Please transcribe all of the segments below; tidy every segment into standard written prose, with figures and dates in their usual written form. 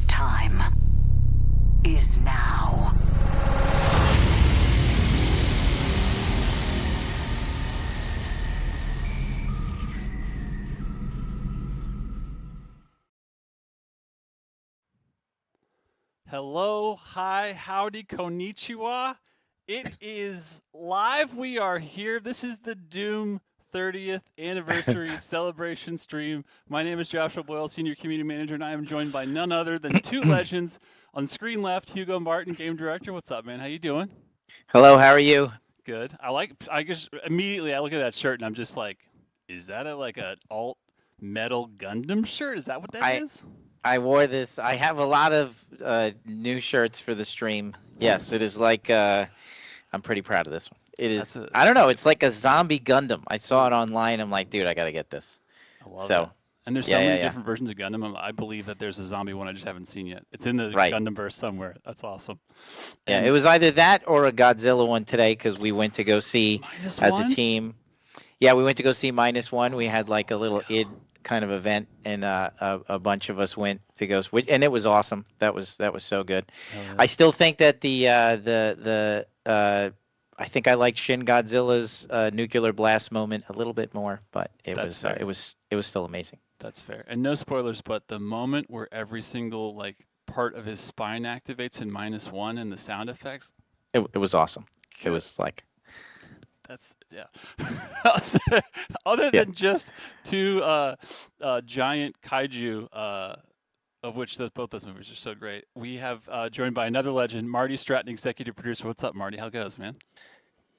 This time is now. Hello, hi, howdy, konnichiwa. It is live. We are here. This is the Doom 30th anniversary celebration stream. My name is Joshua Boyle, Senior Community Manager, and I am joined by none other than two legends. On screen left, Hugo Martin, Game Director. What's up, man? How you doing? Hello, how are you? Good. I guess immediately I look at that shirt and I'm just like, is that like an alt metal Gundam shirt? Is that what that is? I wore this. I have a lot of new shirts for the stream. Yes, it is like, I'm pretty proud of this one. It is, I don't know, it's like a zombie Gundam. I saw it online. I'm like, dude, I got to get this. I love that. And there's so many different versions of Gundam. I believe that there's a zombie one I just haven't seen yet. It's in the Gundamverse somewhere. That's awesome. And it was either that or a Godzilla one today because we went to go see as a team. Yeah, we went to go see -1. We had like a little id kind of event, and a bunch of us went to go, and it was awesome. That was so good. I still think that I think I liked Shin Godzilla's nuclear blast moment a little bit more, but it was still amazing. That's fair. And no spoilers, but the moment where every single like part of his spine activates in -1 and the sound effects, it was awesome. It was like, that's other than just two giant kaiju, of which both those movies are so great. We have joined by another legend, Marty Stratton, executive producer. What's up, Marty? How goes, man?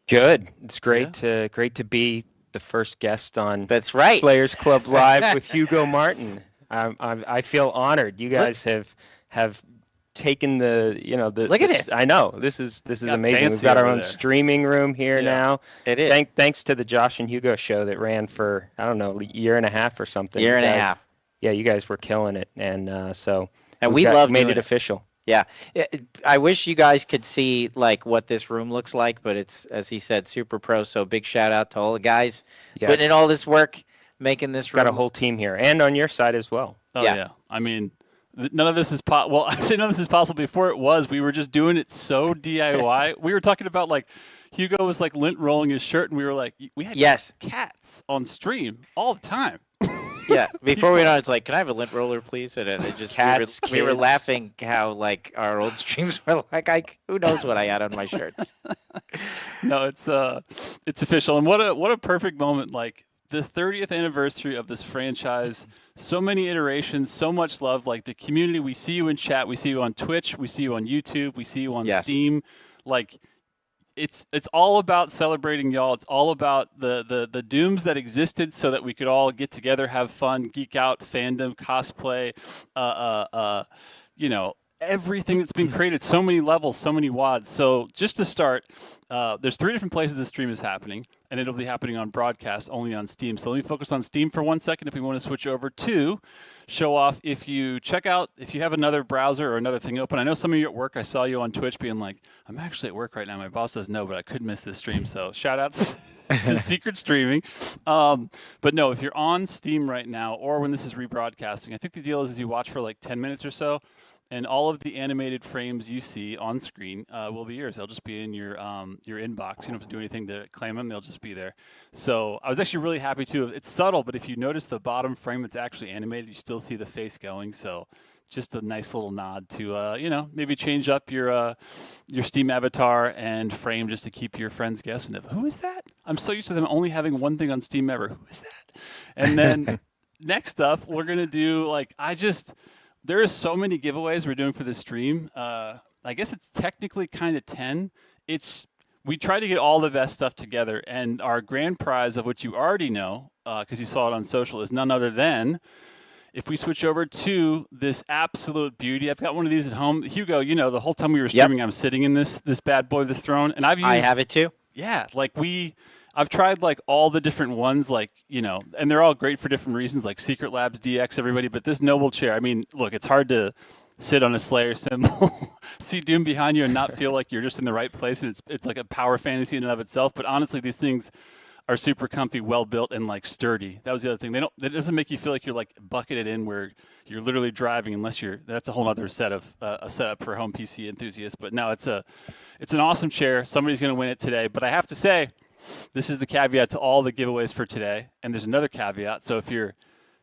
Good. It's great to be the first guest on That's right. Slayers Club Live with Hugo Martin. I feel honored. You guys have taken the look at it. I know this is amazing. We've got our own streaming room here now. It is. Thanks to the Josh and Hugo show that ran for I don't know, a year and a half or something. Year and a half. Yeah, you guys were killing it, and we made it official. Yeah, I wish you guys could see like what this room looks like, but it's, as he said, super pro. So big shout out to all the guys putting in all this work, making this room. Got a whole team here, and on your side as well. Oh yeah. I mean, none of this is Well, I say none of this is possible. Before it was, we were just doing it so DIY. We were talking about like Hugo was like lint rolling his shirt, and we were like, we had cats on stream all the time. Yeah, before we went on, it's like, can I have a lint roller, please? And it just we were laughing how like our old streams were like, who knows what I had on my shirts. No, it's official, and what a perfect moment! Like the 30th anniversary of this franchise, so many iterations, so much love. Like the community, we see you in chat, we see you on Twitch, we see you on YouTube, we see you on Steam, like. It's all about celebrating y'all. It's all about the Dooms that existed so that we could all get together, have fun, geek out, fandom, cosplay, everything that's been created. So many levels, so many WODs. So just to start, there's 3 different places this stream is happening, and it'll be happening on broadcast only on Steam. So let me focus on Steam for 1 second if we want to switch over to show off. If you have another browser or another thing open, I know some of you at work, I saw you on Twitch being like, I'm actually at work right now. My boss doesn't know, but I could miss this stream. So shout outs to secret streaming. But no, if you're on Steam right now or when this is rebroadcasting, I think the deal is you watch for like 10 minutes or so, and all of the animated frames you see on screen will be yours. They'll just be in your inbox. You don't have to do anything to claim them. They'll just be there. So I was actually really happy too. It's subtle, but if you notice the bottom frame that's actually animated, you still see the face going. So just a nice little nod to maybe change up your Steam avatar and frame just to keep your friends guessing. Who is that? I'm so used to them only having one thing on Steam ever. Who is that? And then next up, we're gonna do there are so many giveaways we're doing for this stream. I guess it's technically kind of 10. We try to get all the best stuff together, and our grand prize, of which you already know, because you saw it on social, is none other than, if we switch over to this absolute beauty. I've got one of these at home. Hugo, the whole time we were streaming, I'm sitting in this bad boy, this throne, and I have it too. Yeah, I've tried like all the different ones, and they're all great for different reasons, like Secret Labs, DX, everybody. But this noble chair, I mean, look, it's hard to sit on a Slayer symbol, see Doom behind you, and not feel like you're just in the right place. And it's like a power fantasy in and of itself. But honestly, these things are super comfy, well built, and like sturdy. That was the other thing. It doesn't make you feel like you're like bucketed in where you're literally driving, unless you're. That's a whole other set of a setup for home PC enthusiasts. But no, it's an awesome chair. Somebody's going to win it today. But I have to say, this is the caveat to all the giveaways for today. And there's another caveat. So if you're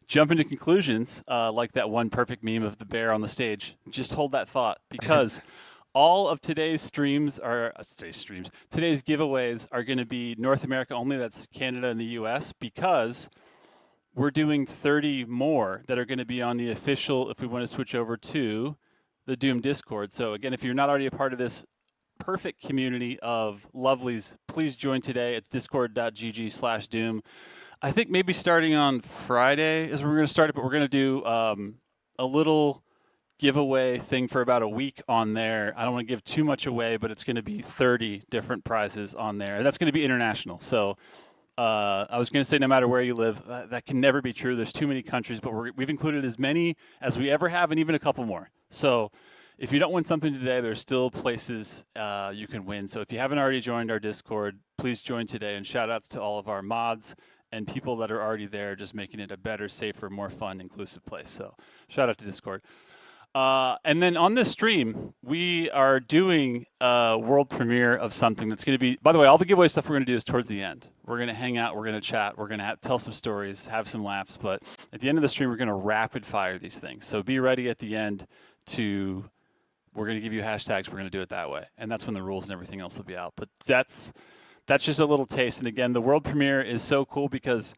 jumping to conclusions, like that one perfect meme of the bear on the stage, just hold that thought, because all of today's giveaways are going to be North America only. That's Canada and the US, because we're doing 30 more that are going to be on the official, if we want to switch over to the Doom Discord. So again, if you're not already a part of this perfect community of lovelies, please join today. It's discord.gg/Doom. I think maybe starting on Friday is when we're going to start it, but we're going to do a little giveaway thing for about a week on there. I don't want to give too much away, but it's going to be 30 different prizes on there. And that's going to be international. So I was going to say no matter where you live, that can never be true. There's too many countries, but we've included as many as we ever have, and even a couple more. So if you don't win something today, there's still places you can win. So if you haven't already joined our Discord, please join today. And shout outs to all of our mods and people that are already there, just making it a better, safer, more fun, inclusive place. So shout out to Discord. And then on this stream, we are doing a world premiere of something that's going to be, by the way, all the giveaway stuff we're going to do is towards the end. We're going to hang out, we're going to chat, we're going to tell some stories, have some laughs, but at the end of the stream, we're going to rapid fire these things. So be ready at the end we're going to give you hashtags, we're going to do it that way. And that's when the rules and everything else will be out. But that's just a little taste. And again, the world premiere is so cool because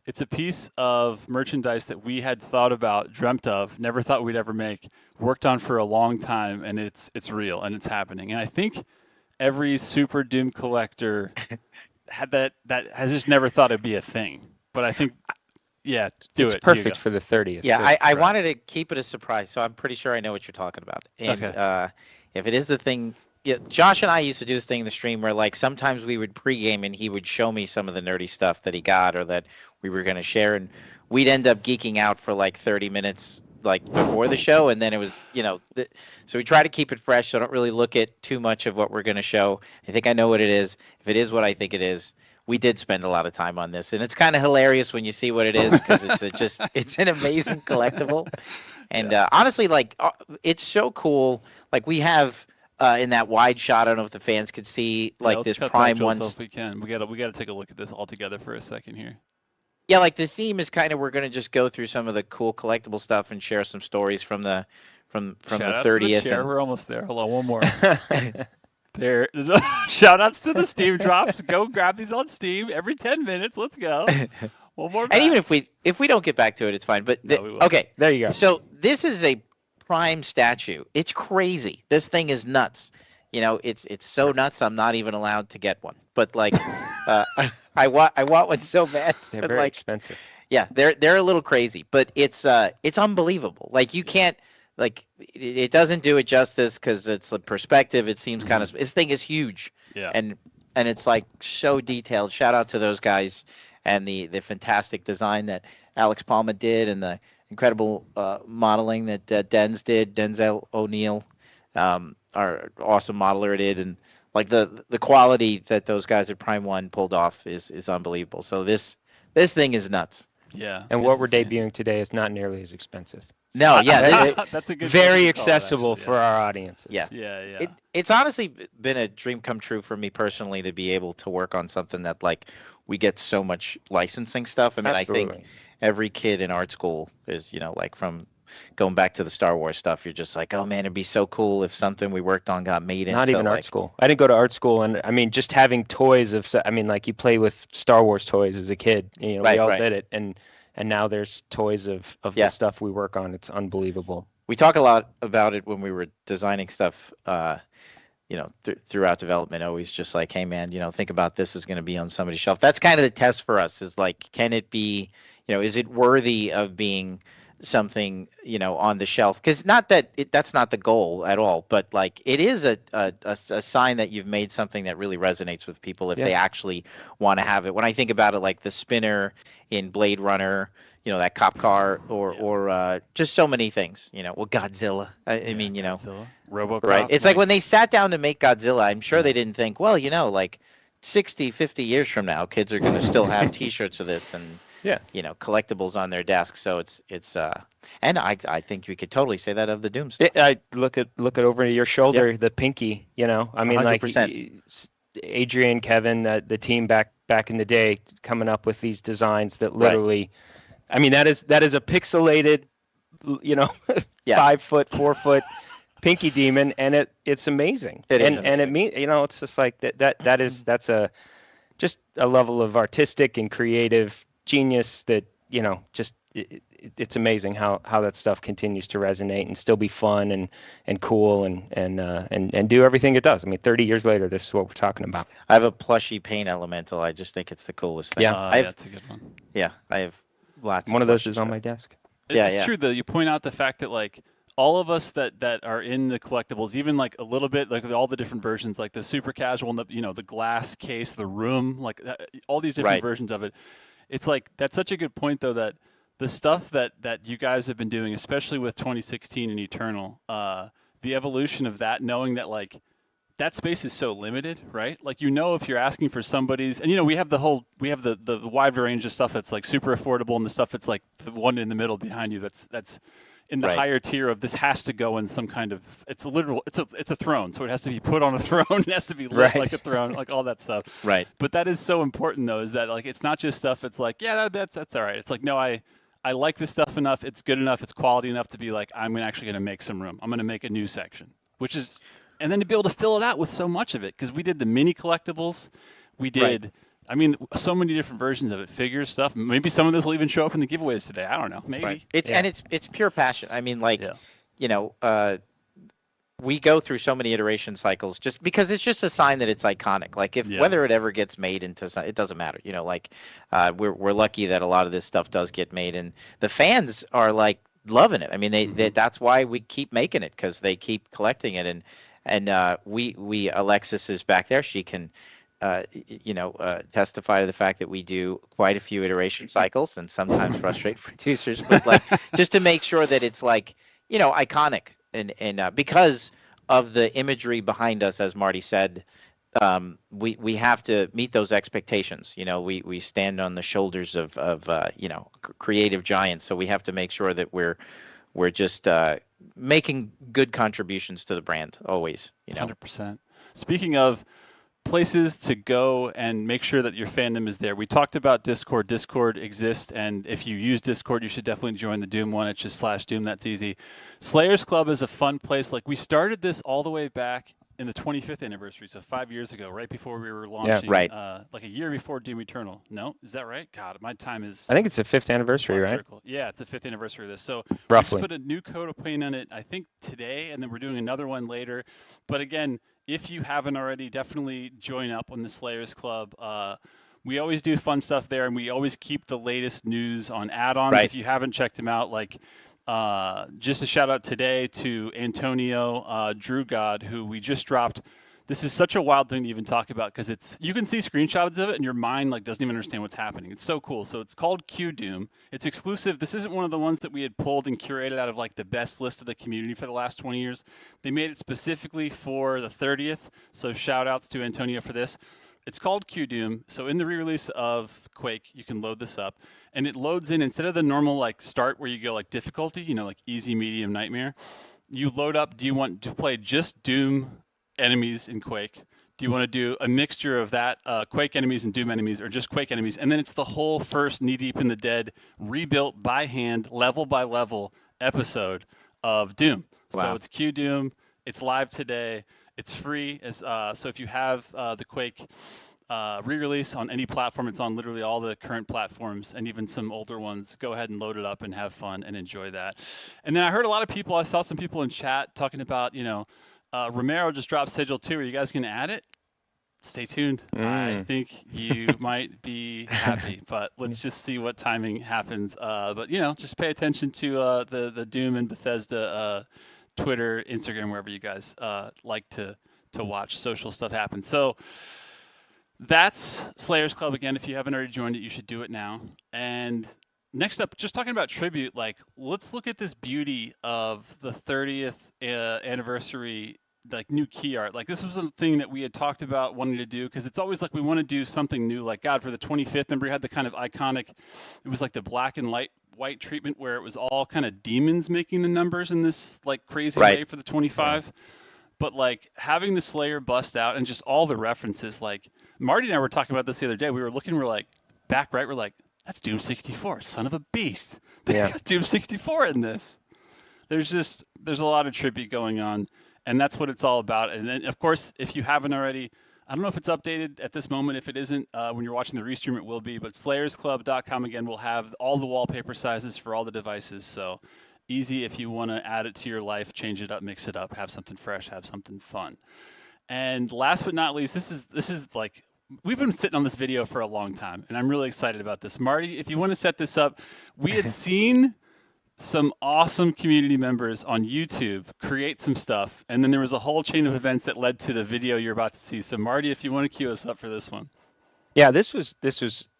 it's a piece of merchandise that we had thought about, dreamt of, never thought we'd ever make, worked on for a long time, and it's real and it's happening. And I think every Super Doom collector had that has just never thought it'd be a thing. But I think, yeah, it's perfect Hugo. for the 30th. Yeah, I wanted to keep it a surprise, so I'm pretty sure I know what you're talking about. And Okay. If it is the thing, yeah, Josh and I used to do this thing in the stream where, like, sometimes we would pregame and he would show me some of the nerdy stuff that he got or that we were going to share, and we'd end up geeking out for like 30 minutes like before the show, and then it was, so we try to keep it fresh, so don't really look at too much of what we're going to show. I think I know what it is. If it is what I think it is, we did spend a lot of time on this, and it's kind of hilarious when you see what it is, because it's an amazing collectible. And honestly, like, it's so cool. Like, we have in that wide shot, I don't know if the fans could see, like, this Prime one. If we can, we got to take a look at this all together for a second here. Yeah, like, the theme is kind of, we're going to just go through some of the cool collectible stuff and share some stories from the 30th. We're almost there. Hold on, one more. There, shout outs to the Steam drops. Go grab these on Steam every 10 minutes. Let's go. One more. And even if we don't get back to it, it's fine. But okay, there you go. So this is a Prime statue. It's crazy. This thing is nuts. It's so nuts. I'm not even allowed to get one. But like, I want one so bad. They're very expensive. Yeah, they're a little crazy, but it's unbelievable. Like, you can't. Like, it doesn't do it justice because it's the perspective. It seems kind of, this thing is huge. Yeah. And it's like so detailed. Shout out to those guys and the fantastic design that Alex Palma did, and the incredible modeling that Denzel O'Neill, our awesome modeler, did, and like the quality that those guys at Prime One pulled off is unbelievable. So this thing is nuts. Yeah. And what we're debuting today is not nearly as expensive. No, yeah, that's a good. Very accessible for our audiences. Yeah. Yeah. It's honestly been a dream come true for me personally to be able to work on something that, like, we get so much licensing stuff. I mean, Absolutely. I think every kid in art school is, like, from going back to the Star Wars stuff, you're just like, oh man, it'd be so cool if something we worked on got made. Not even art school. I didn't go to art school, and I mean, just having toys like, you play with Star Wars toys as a kid. We all did it, and now there's toys of the stuff we work on. It's unbelievable. We talk a lot about it when we were designing stuff, throughout development, always just like, hey man, think about this is going to be on somebody's shelf. That's kind of the test for us, is like, can it be, is it worthy of being something, on the shelf? Because not that that's not the goal at all, but like, it is a sign that you've made something that really resonates with people if they actually want to have it. When I think about it, like the spinner in Blade Runner, that cop car, or just so many things, Godzilla. I mean, Godzilla. RoboCop. Right. It's like when they sat down to make Godzilla, I'm sure they didn't think, well, like, 60, 50 years from now, kids are going to still have T-shirts of this and collectibles on their desk. So it's and I think we could totally say that of the Doom stuff. I look at over your shoulder, the pinky. I mean, 100%. like Adrian, Kevin, the team back in the day, coming up with these designs that literally, I mean, that is a pixelated, 5 foot, 4 foot pinky demon, and it's amazing. And it means, it's just like that's just a level of artistic and creative genius that it's amazing how that stuff continues to resonate and still be fun and cool and do everything it does. I mean, 30 years later, this is what we're talking about. I have a plushy paint elemental. I just think it's the coolest thing. Yeah, that's a good one. Yeah, I have lots. One of those is on my desk. It's true though. You point out the fact that like all of us that are in the collectibles, even like a little bit, like all the different versions, like the super casual, the glass case, the room, like all these different versions of it. It's like that's such a good point though, that the stuff that you guys have been doing, especially with 2016 and Eternal, the evolution of that, knowing that like that space is so limited, right? Like, if you're asking for somebody's, and we have the wide range of stuff that's like super affordable, and the stuff that's like the one in the middle behind you that's in the higher tier of this has to go in some kind of, it's a throne, so it has to be put on a throne, it has to be lit like a throne, like all that stuff. Right. But that is so important though, is that like it's not just stuff. It's like that's all right. It's like no, I like this stuff enough. It's good enough. It's quality enough to be like I'm actually going to make some room. I'm going to make a new section, which is. And then to be able to fill it out with so much of it, because we did the mini collectibles, we did, I mean, so many different versions of it, figures, stuff. Maybe some of this will even show up in the giveaways today. I don't know, maybe. Right. It's pure passion. I mean, like, we go through so many iteration cycles just because it's just a sign that it's iconic. Like whether it ever gets made into, it doesn't matter. We're lucky that a lot of this stuff does get made, and the fans are like loving it. I mean, they that's why we keep making it, because they keep collecting it. And we Alexis is back there. She can, testify to the fact that we do quite a few iteration cycles and sometimes frustrate producers, but like just to make sure that it's like, iconic and because of the imagery behind us, as Marty said, we have to meet those expectations. We stand on the shoulders of creative giants, so we have to make sure that we're just making good contributions to the brand always. 100%. Speaking of places to go and make sure that your fandom is there, we talked about Discord. Discord exists, and if you use Discord, you should definitely join the Doom one. It's just /Doom. That's easy. Slayers Club is a fun place. Like, we started this all the way back in the 25th anniversary, so 5 years ago, right before we were launching, like a year before Doom Eternal. No, is that right? God, my time is. I think it's the 5th anniversary, right? Circle. Yeah, it's the 5th anniversary of this. So roughly, we just put a new coat of paint on it, I think today, and then we're doing another one later. But again, if you haven't already, definitely join up on the Slayers Club. We always do fun stuff there, and we always keep the latest news on add-ons. If you haven't checked them out, like. Just a shout out today to Antonio Drew God, who we just dropped. This is such a wild thing to even talk about, because you can see screenshots of it and your mind like doesn't even understand what's happening. It's so cool. So it's called Q Doom. It's exclusive. This isn't one of the ones that we had pulled and curated out of like the best list of the community for the last 20 years. They made it specifically for the 30th. So shout outs to Antonio for this. It's called Q Doom. So in the re-release of Quake, you can load this up, and it loads in, instead of the normal like start where you go like difficulty, like easy, medium, nightmare, you load up. Do you want to play just Doom enemies in Quake? Do you want to do a mixture of that, Quake enemies and Doom enemies, or just Quake enemies? And then it's the whole first Knee Deep in the Dead, rebuilt by hand, level by level episode of Doom. Wow. So it's Q Doom. It's live today. It's free. So if you have the Quake re-release on any platform, it's on literally all the current platforms and even some older ones. Go ahead and load it up and have fun and enjoy that. And then I heard a lot of people, I saw some people in chat talking about, Romero just dropped Sigil 2. Are you guys going to add it? Stay tuned. I think you might be happy, but let's just see what timing happens. But, just pay attention to the Doom and Bethesda Twitter, Instagram, wherever you guys like to watch social stuff happen. So that's Slayers Club. Again, if you haven't already joined it, you should do it now. And next up, just talking about tribute, like, let's look at this beauty of the 30th anniversary like new key art. Like this was a thing that we had talked about wanting to do, because it's always like we want to do something new. Like God, for the 25th, remember we had the kind of iconic, it was like the black and white treatment where it was all kind of demons making the numbers in this like crazy way for the 25. Yeah. But like having the Slayer bust out and just all the references, like Marty and I were talking about this the other day. We were looking, we're like back right, we're like, that's Doom 64, son of a beast. They got Doom 64 in this. There's a lot of tribute going on, and that's what it's all about. And then, of course, if you haven't already, I don't know if it's updated at this moment. If it isn't, when you're watching the restream, it will be. But slayersclub.com, again, will have all the wallpaper sizes for all the devices. So easy if you want to add it to your life, change it up, mix it up, have something fresh, have something fun. And last but not least, this is like, we've been sitting on this video for a long time, and I'm really excited about this. Marty, if you want to set this up, we had seen some awesome community members on YouTube create some stuff, and then there was a whole chain of events that led to the video you're about to see. So Marty, if you want to cue us up for this one. Yeah, this was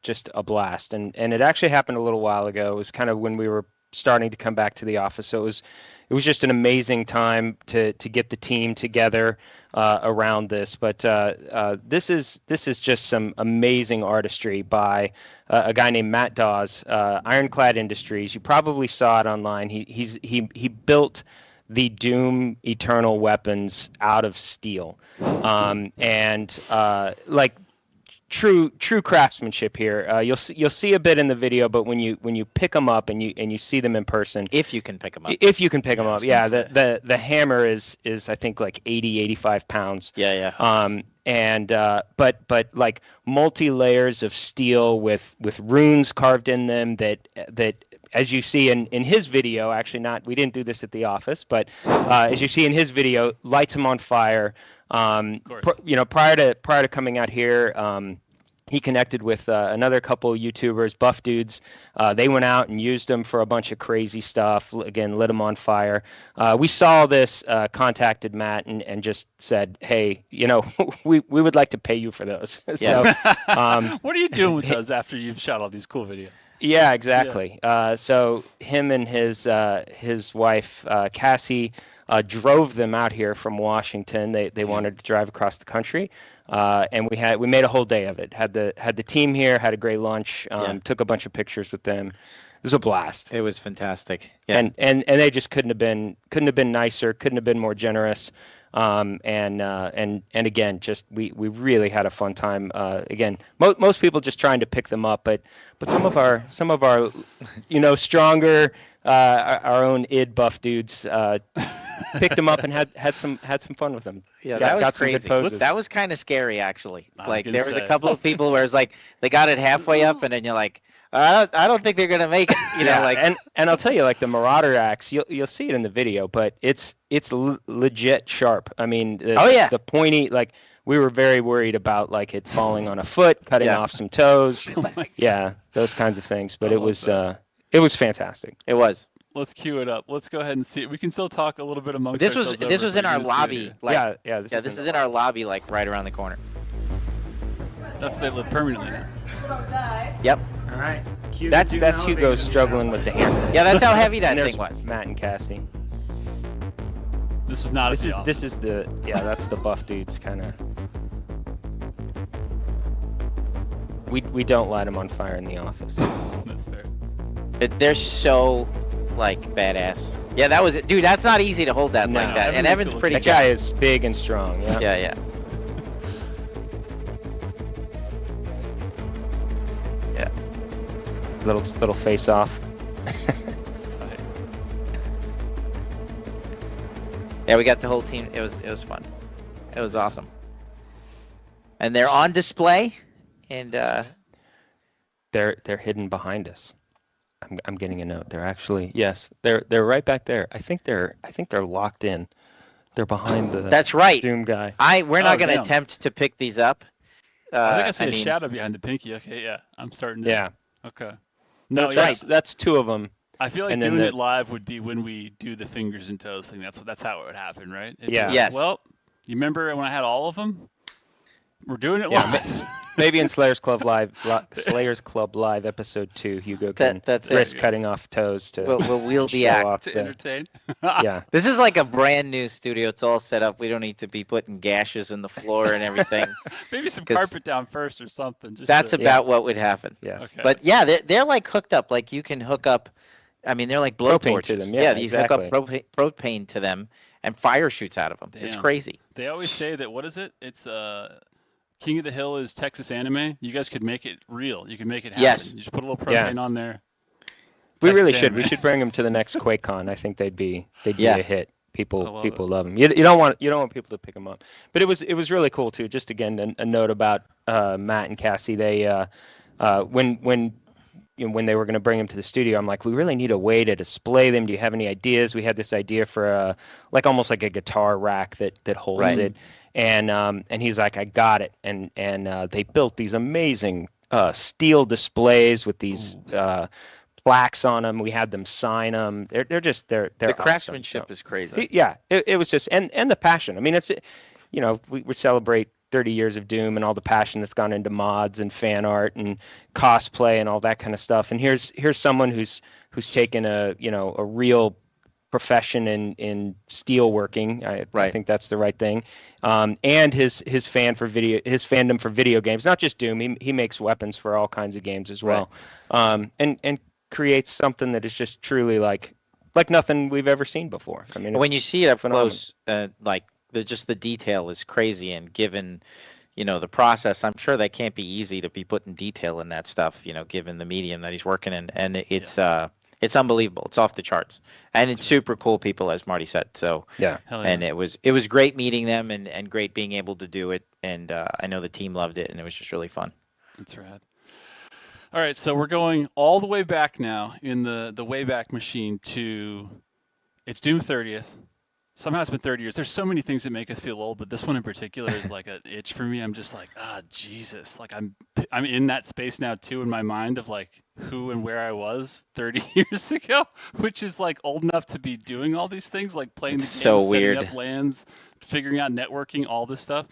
just a blast, and it actually happened a little while ago. It was kind of when we were starting to come back to the office, so it was just an amazing time to get the team together around this. But this is just some amazing artistry by a guy named Matt Dawes, Ironclad Industries. You probably saw it online. He built the Doom Eternal weapons out of steel, and like true craftsmanship here. You'll see a bit in the video, but when you pick them up and you see them in person, if you can pick them up, the hammer is I think like 85 pounds. But like multi-layers of steel with runes carved in them that as you see in his video, actually we didn't do this at the office, but as you see in his video, lights him on fire. Prior to coming out here, he connected with another couple of YouTubers, buff dudes. They went out and used them for a bunch of crazy stuff. Again, lit them on fire. We saw this, contacted Matt and just said, hey, we would like to pay you for those. So, what are you doing with those after you've shot all these cool videos? Yeah, exactly. Yeah. So him and his wife, Cassie, drove them out here from Washington. They wanted to drive across the country, and we made a whole day of it. Had the team here, had a great lunch, took a bunch of pictures with them. It was a blast. It was fantastic. Yeah. And they just couldn't have been nicer, couldn't have been more generous. And again, just we really had a fun time. Again, most people just trying to pick them up, but some of our stronger, our own id buff dudes picked them up and had some fun with them. Yeah, that was crazy. That was kind of scary, actually. Like there was a couple of people where it's like they got it halfway up, and then you're like, I don't think they're gonna make it. And I'll tell you, like the Marauder axe, you'll see it in the video, but it's legit sharp. I mean, the pointy, like we were very worried about like it falling on a foot, cutting off some toes, those kinds of things. But it was fantastic. It was. Let's cue it up. Let's go ahead and see it. We can still talk a little bit amongst this ourselves. This was in our lobby. This is in our lobby, like right around the corner. That's where they live permanently now. Yep. All right. That's Hugo struggling with the hammer. Yeah, that's how heavy that thing was. Matt and Cassie. This was not. This is that's the buff dudes kind of. We don't light them on fire in the office. That's fair. They're so like badass. Yeah, that was it, dude. That's not easy to hold that like that. And Evan's pretty. That guy is big and strong. Yeah. Yeah. Little face off. Yeah, we got the whole team. It was fun. It was awesome. And they're on display, and they're hidden behind us. I'm getting a note. They're actually they're right back there. I think they're locked in. They're behind the. That's right. Doom guy. We're not going to attempt to pick these up. I think I see a shadow behind the pinky. Okay, yeah, I'm starting to. Yeah. Okay. No, that's two of them. I feel like doing it live would be when we do the fingers and toes thing. That's how it would happen, right? Yeah. Yes. Well, you remember when I had all of them? We're doing it live. Maybe in Slayers Club Live episode 2, Hugo can risk cutting off toes to we'll be act to entertain. Yeah. This is like a brand new studio. It's all set up. We don't need to be putting gashes in the floor and everything. Maybe some carpet down first or something. That's about what would happen. Yes. Okay, but yeah, they're like hooked up. Like you can hook up. I mean, they're like blowtorches to them. Yeah, you exactly. Hook up propane to them, and fire shoots out of them. Damn. It's crazy. They always say that. What is it? It's King of the Hill is Texas anime. You guys could make it real. You could make it happen. Yes. You just put a little propane on there. We really should. We should bring them to the next QuakeCon. I think they'd be a hit. People love them. You don't want people to pick them up. But it was really cool too. Just again a note about Matt and Cassie. They when they were going to bring them to the studio, I'm like, we really need a way to display them. Do you have any ideas? We had this idea for almost like a guitar rack that holds it. And he's like, I got it. And they built these amazing steel displays with these plaques on them. We had them sign them. They're the craftsmanship awesome. Is crazy. Yeah, it was just and the passion. I mean, it's we celebrate 30 years of Doom and all the passion that's gone into mods and fan art and cosplay and all that kind of stuff. And here's someone who's taken a real profession in steel working. I think that's the right thing. And his fandom for video games, not just Doom. He makes weapons for all kinds of games as well. And creates something that is just truly like nothing we've ever seen before. I mean, when you see it up close, the detail is crazy, and given the process, I'm sure that can't be easy to be putting detail in that stuff, given the medium that he's working in, and it's unbelievable. It's off the charts, and it's super cool people, as Marty said. So and it was great meeting them and great being able to do it, and I know the team loved it, and it was just really fun. That's rad. All right, so we're going all the way back now in the Wayback Machine to it's Doom 30th. Somehow it's been 30 years. There's so many things that make us feel old, but this one in particular is like an itch for me. I'm just like, Jesus. Like I'm in that space now too in my mind of like who and where I was 30 years ago, which is like old enough to be doing all these things, like playing the game, setting up LANs, figuring out networking, all this stuff.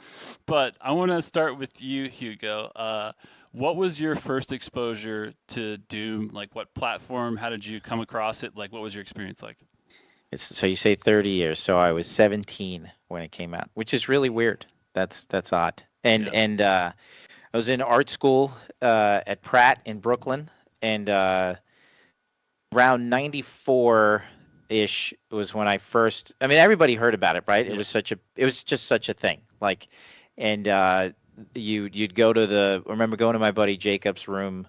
But I want to start with you, Hugo. What was your first exposure to Doom? Like what platform? How did you come across it? Like what was your experience like? So you say 30 years. So I was 17 when it came out, which is really weird. That's odd. And I was in art school at Pratt in Brooklyn, and around 94-ish was when I first. I mean, everybody heard about it, right? Yeah. It was just such a thing. Like, and you'd go to remember going to my buddy Jacob's room.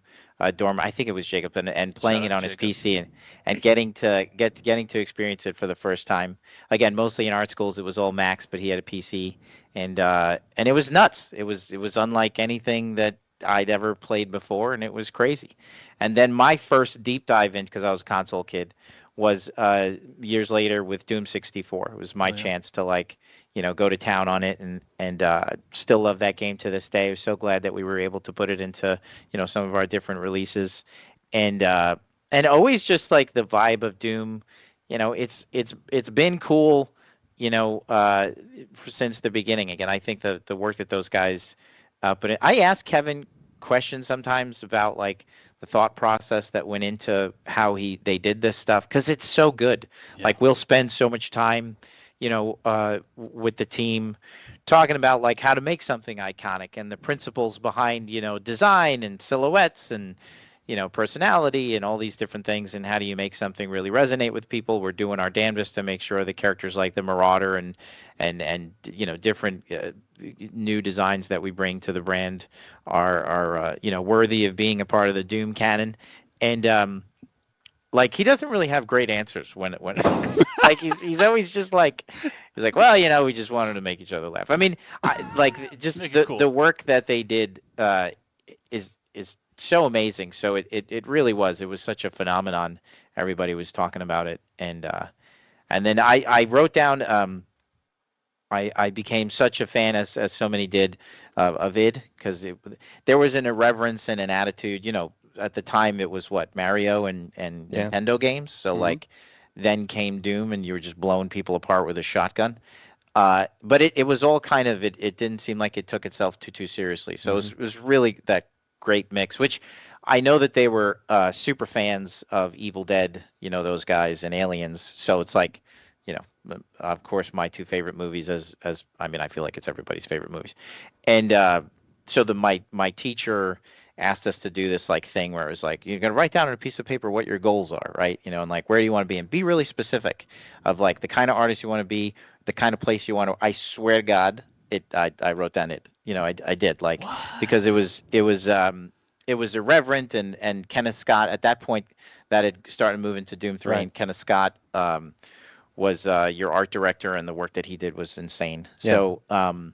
Dorm, I think it was Jacob, and playing it on his PC and getting to experience it for the first time. Again, mostly in art schools, it was all Macs, but he had a PC, and it was nuts. It was unlike anything that I'd ever played before, and it was crazy. And then my first deep dive in, because I was a console kid, was years later with Doom 64. It was my chance to go to town on it, and still love that game to this day. I was so glad that we were able to put it into some of our different releases, and always just like the vibe of Doom. It's been cool, since the beginning. Again, I think the work that those guys put in. I ask Kevin questions sometimes about like the thought process that went into how they did this stuff, because it's so good. Yeah. Like we'll spend so much time with the team talking about like how to make something iconic and the principles behind design and silhouettes and personality and all these different things, and how do you make something really resonate with people. We're doing our damnedest to make sure the characters like the Marauder and different new designs that we bring to the brand are worthy of being a part of the Doom canon. And like he doesn't really have great answers when like he's always just like he's like, well, we just wanted to make each other laugh. I mean, just the work that they did is so amazing. So it really was. It was such a phenomenon. Everybody was talking about it, and then I wrote down. I became such a fan, as so many did, of id, because there was an irreverence and an attitude. At the time it was Mario and Nintendo games. So like then came Doom, and you were just blowing people apart with a shotgun. But it was all kind of it didn't seem like it took itself too seriously. So it was really that great mix, which I know that they were super fans of Evil Dead, those guys, and Aliens. So it's like, of course, my two favorite movies as I mean, I feel like it's everybody's favorite movies. And so my teacher asked us to do this like thing where it was like, you're going to write down on a piece of paper what your goals are, right? And like, where do you want to be? And be really specific of like the kind of artist you want to be, the kind of place you want to. I swear to God, I wrote down it. I did, like, what? Because it was irreverent, and Kenneth Scott at that point that had started moving to Doom 3, right. And Kenneth Scott was your art director, and the work that he did was insane. Yeah. So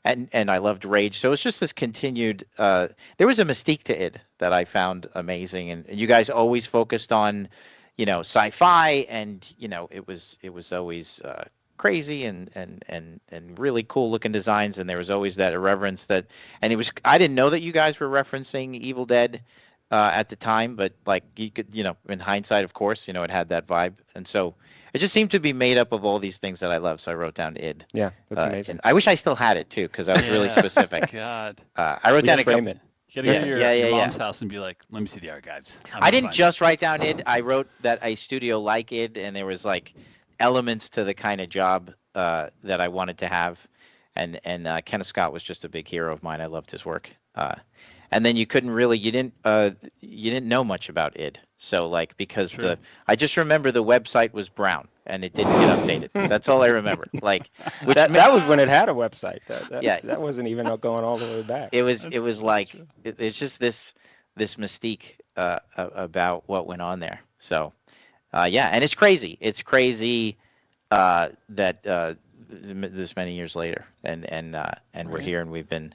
and I loved Rage. So it's just this continued. There was a mystique to it that I found amazing, and you guys always focused on, sci-fi, and it was always crazy and really cool looking designs, and there was always that irreverence and it was. I didn't know that you guys were referencing Evil Dead at the time, but like you could, in hindsight, of course, it had that vibe, and so. It just seemed to be made up of all these things that I love, so I wrote down id. Yeah, that's amazing. I wish I still had it too, because I was really specific. God, I wrote down frame it. You gotta go to your mom's house and be like, "Let me see the archives." I didn't just write down id. I wrote that a studio like id, and there was like elements to the kind of job that I wanted to have, and Kenneth Scott was just a big hero of mine. I loved his work. And then you didn't know much about id. So like, because I just remember the website was brown and it didn't get updated. That's all I remember. Like that was when it had a website. That wasn't even going all the way back. It was like it's just this mystique about what went on there. So and it's crazy. It's crazy that this many years later, and we're here, and we've been.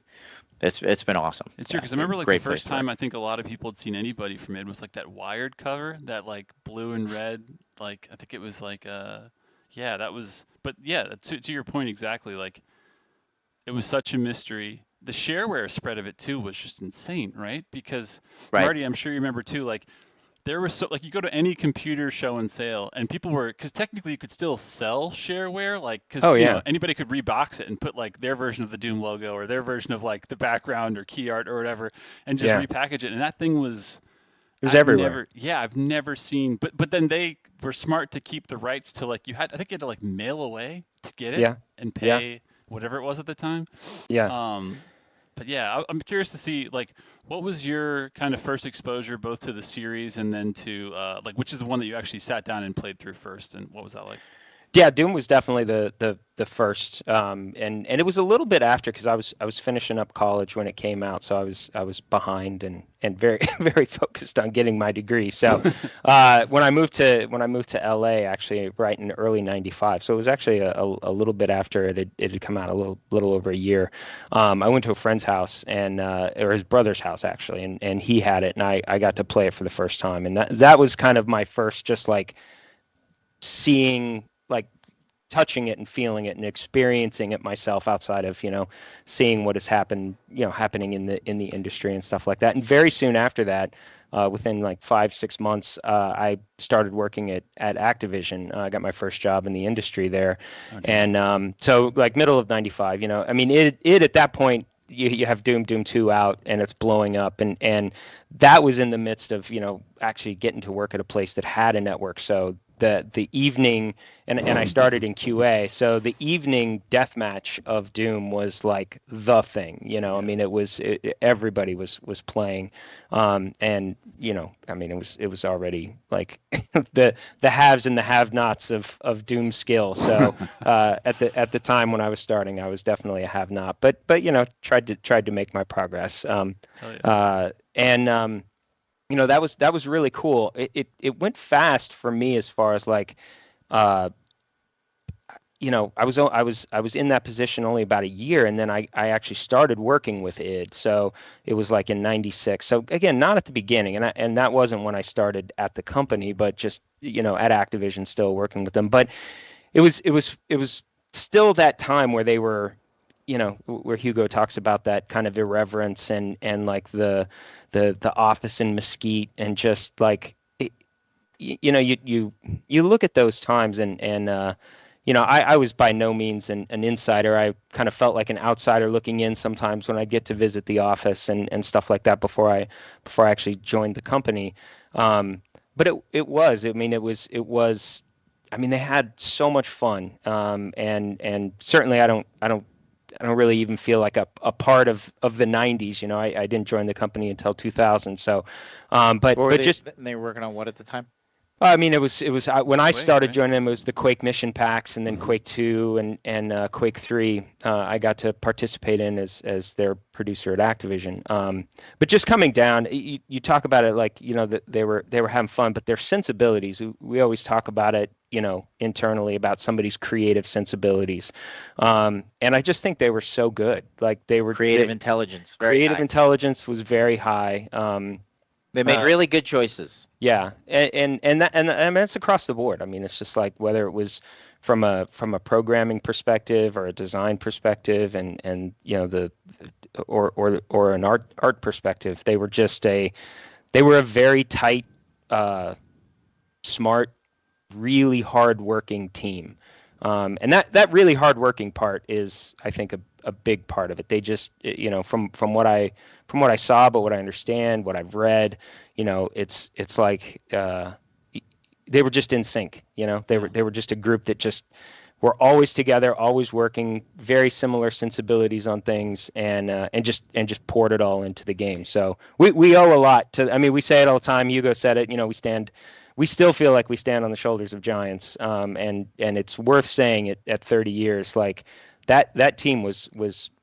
It's been awesome. It's true, because I remember like the first time I think a lot of people had seen anybody from id was like that Wired cover, that like blue and red, like I think it was like that was. But yeah, to your point exactly, like it was such a mystery. The shareware spread of it too was just insane, right? Because Marty, I'm sure you remember too, like. There was you go to any computer show and sale, and people were, because technically you could still sell shareware, like, because anybody could rebox it and put like their version of the Doom logo or their version of like the background or key art or whatever, and just repackage it. And that thing was, everywhere. I've never seen, but then they were smart to keep the rights to like I think you had to like mail away to get it and pay whatever it was at the time. Yeah. But yeah, I'm curious to see, like, what was your kind of first exposure both to the series and then to, like, which is the one that you actually sat down and played through first, and what was that like? Yeah, Doom was definitely the first, and it was a little bit after, because I was finishing up college when it came out, so I was behind and very very focused on getting my degree. So when I moved to LA, actually, right in early '95, so it was actually a little bit after it had come out, a little over a year. I went to a friend's house or his brother's house actually, and he had it, and I got to play it for the first time, and that was kind of my first just like seeing, like touching it and feeling it and experiencing it myself outside of seeing what has happened happening in the industry and stuff like that. And very soon after that, within like 5-6 months, I started working at Activision. I got my first job in the industry there. Okay. And so like middle of '95, I mean it at that point, you have Doom 2 out and it's blowing up, and that was in the midst of actually getting to work at a place that had a network. So the evening, and I started in QA, so the evening deathmatch of Doom was like the thing, I mean everybody was playing, and I mean it was already like the haves and the have-nots of Doom skill. So at the time when I was starting, I was definitely a have-not, but tried to make my progress, that was really cool. It went fast for me as far as like, I was in that position only about a year, and then I actually started working with id. So it was like in '96. So again, not at the beginning, and that wasn't when I started at the company, but just at Activision, still working with them. But it was still that time where they were, where Hugo talks about that kind of irreverence and like the office in Mesquite, and just like you look at those times and I was by no means an insider. I kind of felt like an outsider looking in sometimes when I get to visit the office and stuff like that before I actually joined the company. But it was. I mean, it was. I mean, they had so much fun, and certainly I don't really even feel like a part of the 90s. I didn't join the company until 2000. So, but they were working on what at the time? I mean, it was when I started right? joining them, it was the Quake mission packs, and then Quake 2 and Quake 3. I got to participate in as their producer at Activision. But just coming down, you talk about it like that they were having fun, but their sensibilities. We always talk about it, internally about somebody's creative sensibilities, and I just think they were so good. Like they were creative intelligence. Creative intelligence was very high. They made really good choices. Yeah, and that's across the board. I mean, it's just like whether it was from a programming perspective or a design perspective, and or an art perspective, they were a very tight, smart, really hardworking team. And that really hardworking part is, I think, a big part of it. They just, from what I saw, but what I understand, what I've read, it's like they were just in sync. They were just a group that just were always together, always working, very similar sensibilities on things, and just poured it all into the game. So we owe a lot to. I mean, we say it all the time. Hugo said it. We still feel like we stand on the shoulders of giants, and it's worth saying it at 30 years. Like that team was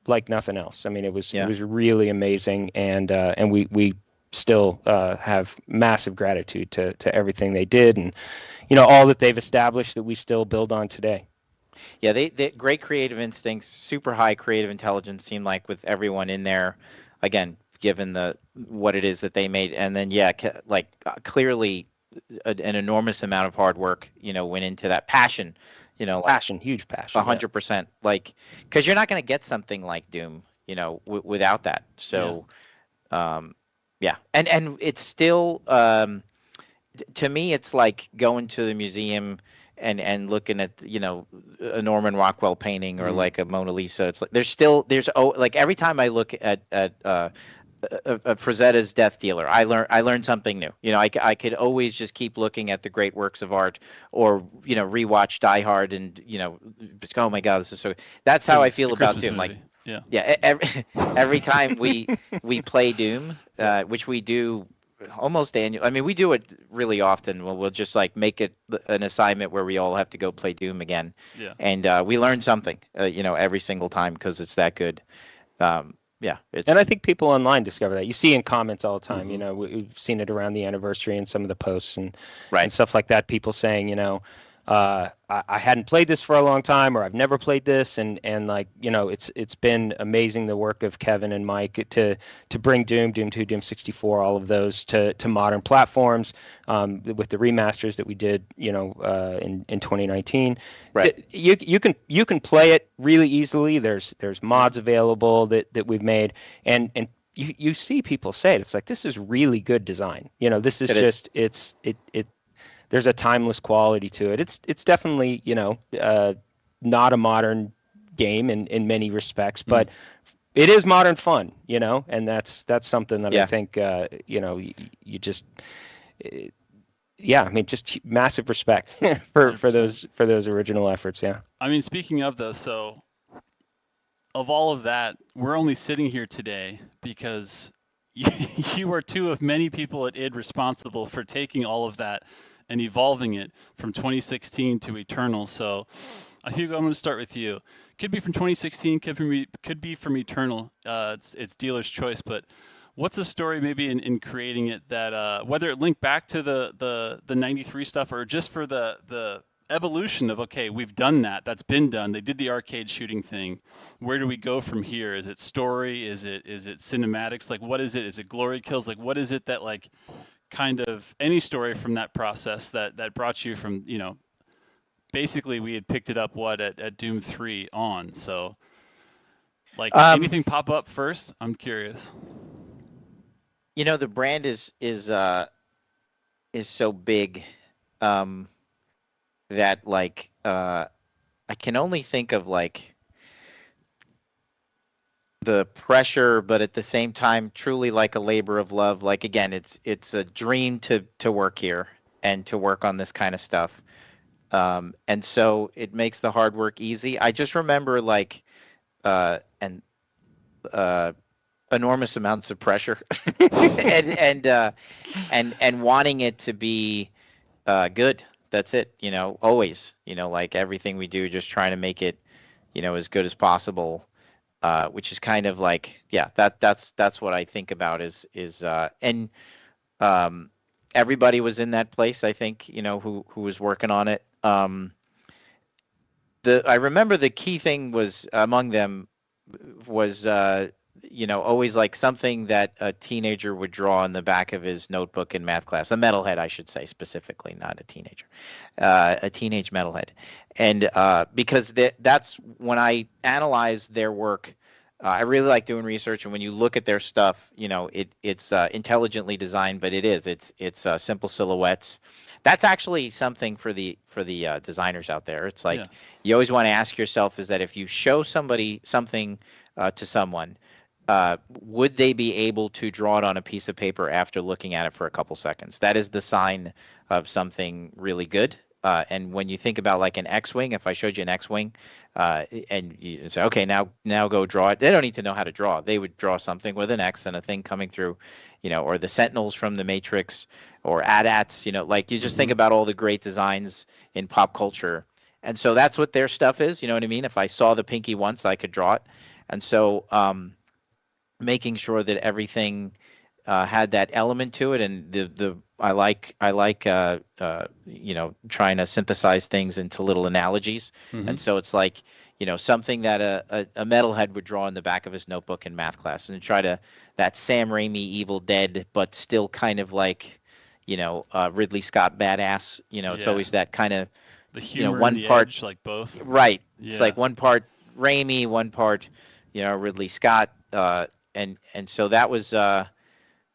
like nothing else. I mean, it was really amazing, and we still have massive gratitude to everything they did, and all that they've established that we still build on today. Yeah, they great creative instincts, super high creative intelligence. Seemed like with everyone in there, again, given what it is that they made, and then clearly. An enormous amount of hard work, went into that passion, huge passion, 100%. Like, because you're not going to get something like Doom, without that. So, and it's still, to me, it's like going to the museum and looking at, a Norman Rockwell painting or like a Mona Lisa. It's like like every time I look at Frazetta's Death Dealer, I learned something new. I could always just keep looking at the great works of art, or rewatch Die Hard, and just go, oh my God, this is so. That's how I feel about Doom. Movie. Every time we play Doom, which we do almost annual. I mean, we do it really often. We'll just like make it an assignment where we all have to go play Doom again. Yeah. And we learn something, every single time because it's that good. And I think people online discover that. You see in comments all the time. We've seen it around the anniversary and some of the posts and stuff like that. People saying, I hadn't played this for a long time, or I've never played this, and like it's been amazing, the work of Kevin and Mike to bring Doom 2, Doom 64, all of those to modern platforms, with the remasters that we did in 2019. Right. You can play it really easily. There's mods available that we've made, and you see people say it. It's like, this is really good design. This is it there's a timeless quality to it. It's definitely, not a modern game in many respects, but it is modern fun, and that's something that I think, you just, I mean, just massive respect for those original efforts. Yeah. I mean, speaking of those, so of all of that, we're only sitting here today because you are two of many people at id responsible for taking all of that and evolving it from 2016 to Eternal. So, Hugo, I'm going to start with you. Could be from 2016, could be from Eternal. It's dealer's choice. But what's the story maybe in creating it that whether it linked back to the 93 stuff, or just for the evolution of, okay, we've done that's been done. They did the arcade shooting thing. Where do we go from here? Is it story? Is it cinematics? Like, what is it? Is it glory kills? Like, what is it that, like, kind of any story from that process that brought you from, basically we had picked it up at Doom 3 on. So, like, anything pop up first? I'm curious. The brand is so big, that like I can only think of like the pressure, but at the same time, truly like a labor of love. Like again, it's a dream to work here and to work on this kind of stuff. And so it makes the hard work easy. I just remember like and enormous amounts of pressure and wanting it to be good. That's it, always, like everything we do, just trying to make it, as good as possible. Which is kind of like, yeah, that's what I think about is and everybody was in that place, I think, who was working on it. I remember the key thing was among them was always like something that a teenager would draw on the back of his notebook in math class, a metalhead, I should say, specifically, not a teenager, a teenage metalhead. And because that's when I analyze their work, I really like doing research, and when you look at their stuff, it's intelligently designed, but it's simple silhouettes. That's actually something for the designers out there. It's like, you always want to ask yourself is that if you show somebody something to someone, would they be able to draw it on a piece of paper after looking at it for a couple seconds? That is the sign of something really good. And when you think about like an X-wing, if I showed you an X-wing, and you say, okay, now go draw it. They don't need to know how to draw. They would draw something with an X and a thing coming through, or the Sentinels from the Matrix, or AT-ATs. Like you just think about all the great designs in pop culture, and so that's what their stuff is. You know what I mean? If I saw the Pinky once, I could draw it, and so making sure that everything had that element to it, and I like trying to synthesize things into little analogies, and so it's like something that a metalhead would draw in the back of his notebook in math class, and try to that Sam Raimi Evil Dead, but still kind of like Ridley Scott badass. It's always that kind of the humor one and the part edge, like both. Right. Yeah. It's like one part Raimi, one part Ridley Scott, and so that was.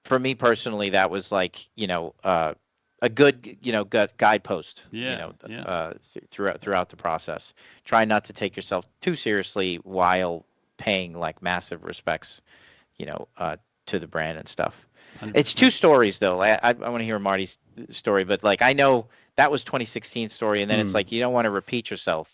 For me personally, that was like a good guidepost. Throughout the process. Try not to take yourself too seriously while paying like massive respects, to the brand and stuff. 100%. It's two stories though. I want to hear Marty's story, but like I know that was 2016 story, and then it's like you don't want to repeat yourself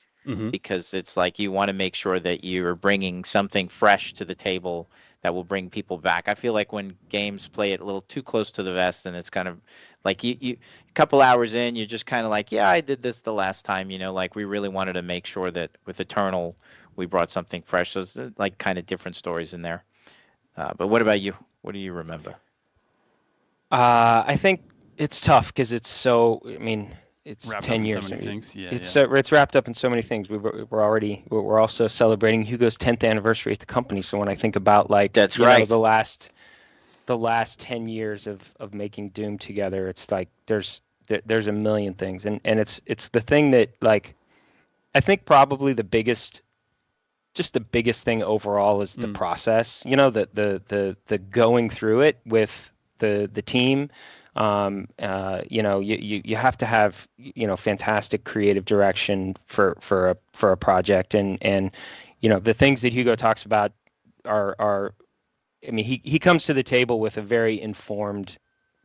because it's like you want to make sure that you're bringing something fresh to the table that will bring people back. I feel like when games play it a little too close to the vest, and it's kind of like you a couple hours in, you're just kind of like, yeah, I did this the last time, like we really wanted to make sure that with Eternal, we brought something fresh. So it's like kind of different stories in there. But what about you? What do you remember? I think it's tough because it's so, it's wrapped 10 up in years. so many things. Yeah, it's wrapped up in so many things. We're also celebrating Hugo's 10th anniversary at the company. So when I think about like that's right, the last 10 years of making Doom together, it's like there's a million things, and it's the thing that like I think probably the biggest thing overall is the process. The going through it with the team. You have to have fantastic creative direction for a project, and the things that Hugo talks about are he comes to the table with a very informed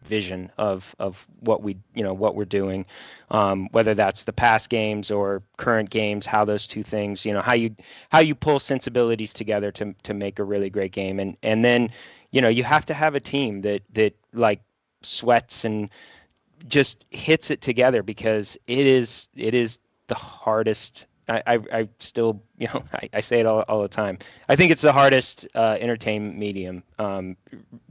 vision of what we're doing, whether that's the past games or current games, how those two things, how you pull sensibilities together to make a really great game, and then you have to have a team that like sweats and just hits it together, because it is the hardest. I still I say it all the time. I think it's the hardest entertainment medium,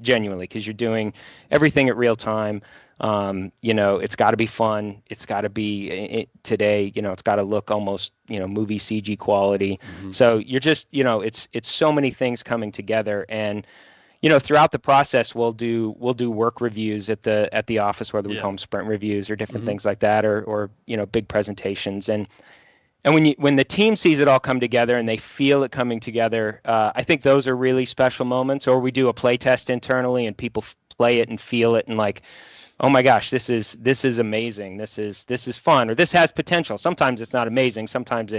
genuinely, because you're doing everything at real time. It's got to be fun. It's got to be today. It's got to look almost movie CG quality. So you're just it's so many things coming together, and throughout the process, we'll do work reviews at the office, whether we call them sprint reviews or different things like that, or big presentations. And when the team sees it all come together and they feel it coming together, I think those are really special moments. Or we do a play test internally and people play it and feel it, and like oh my gosh, this is amazing. This is fun, or this has potential. Sometimes it's not amazing. Sometimes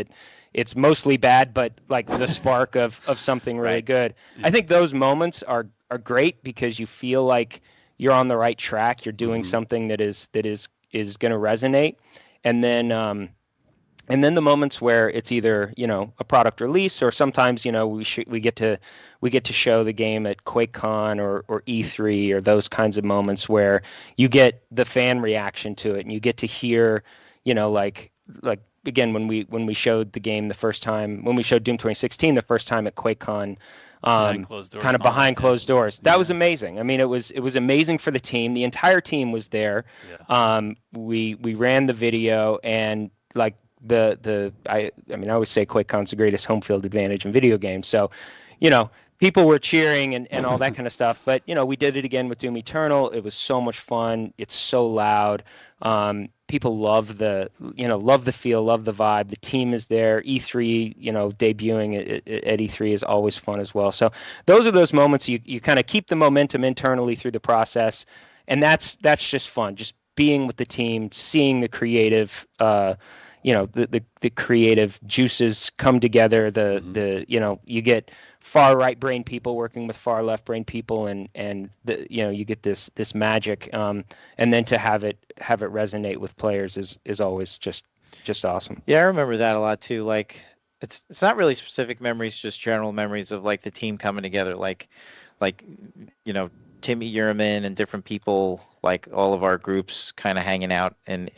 it's mostly bad, but like the spark of something really good. I think those moments are great because you feel like you're on the right track. You're doing something that is going to resonate, and then the moments where it's either a product release, or sometimes we get to show the game at QuakeCon or E3 or those kinds of moments where you get the fan reaction to it, and you get to hear like again when we showed the game the first time, when we showed Doom 2016 the first time at QuakeCon, kind of behind closed doors. That was amazing. I mean, it was amazing for the team. The entire team was there. We ran the video, and like I always say QuakeCon's the greatest home field advantage in video games. So, people were cheering and all that kind of stuff. But we did it again with Doom Eternal. It was so much fun. It's so loud. People love the feel, love the vibe. The team is there. E3, debuting at E3 is always fun as well. So those are those moments you kind of keep the momentum internally through the process, and that's just fun. Just being with the team, seeing the creative. The creative juices come together. You get far right brain people working with far left brain people, and you get this magic. And then to have it resonate with players is always just awesome. Yeah, I remember that a lot too. Like it's not really specific memories, just general memories of like the team coming together. Like Timmy Uriman and different people, like all of our groups kind of hanging out and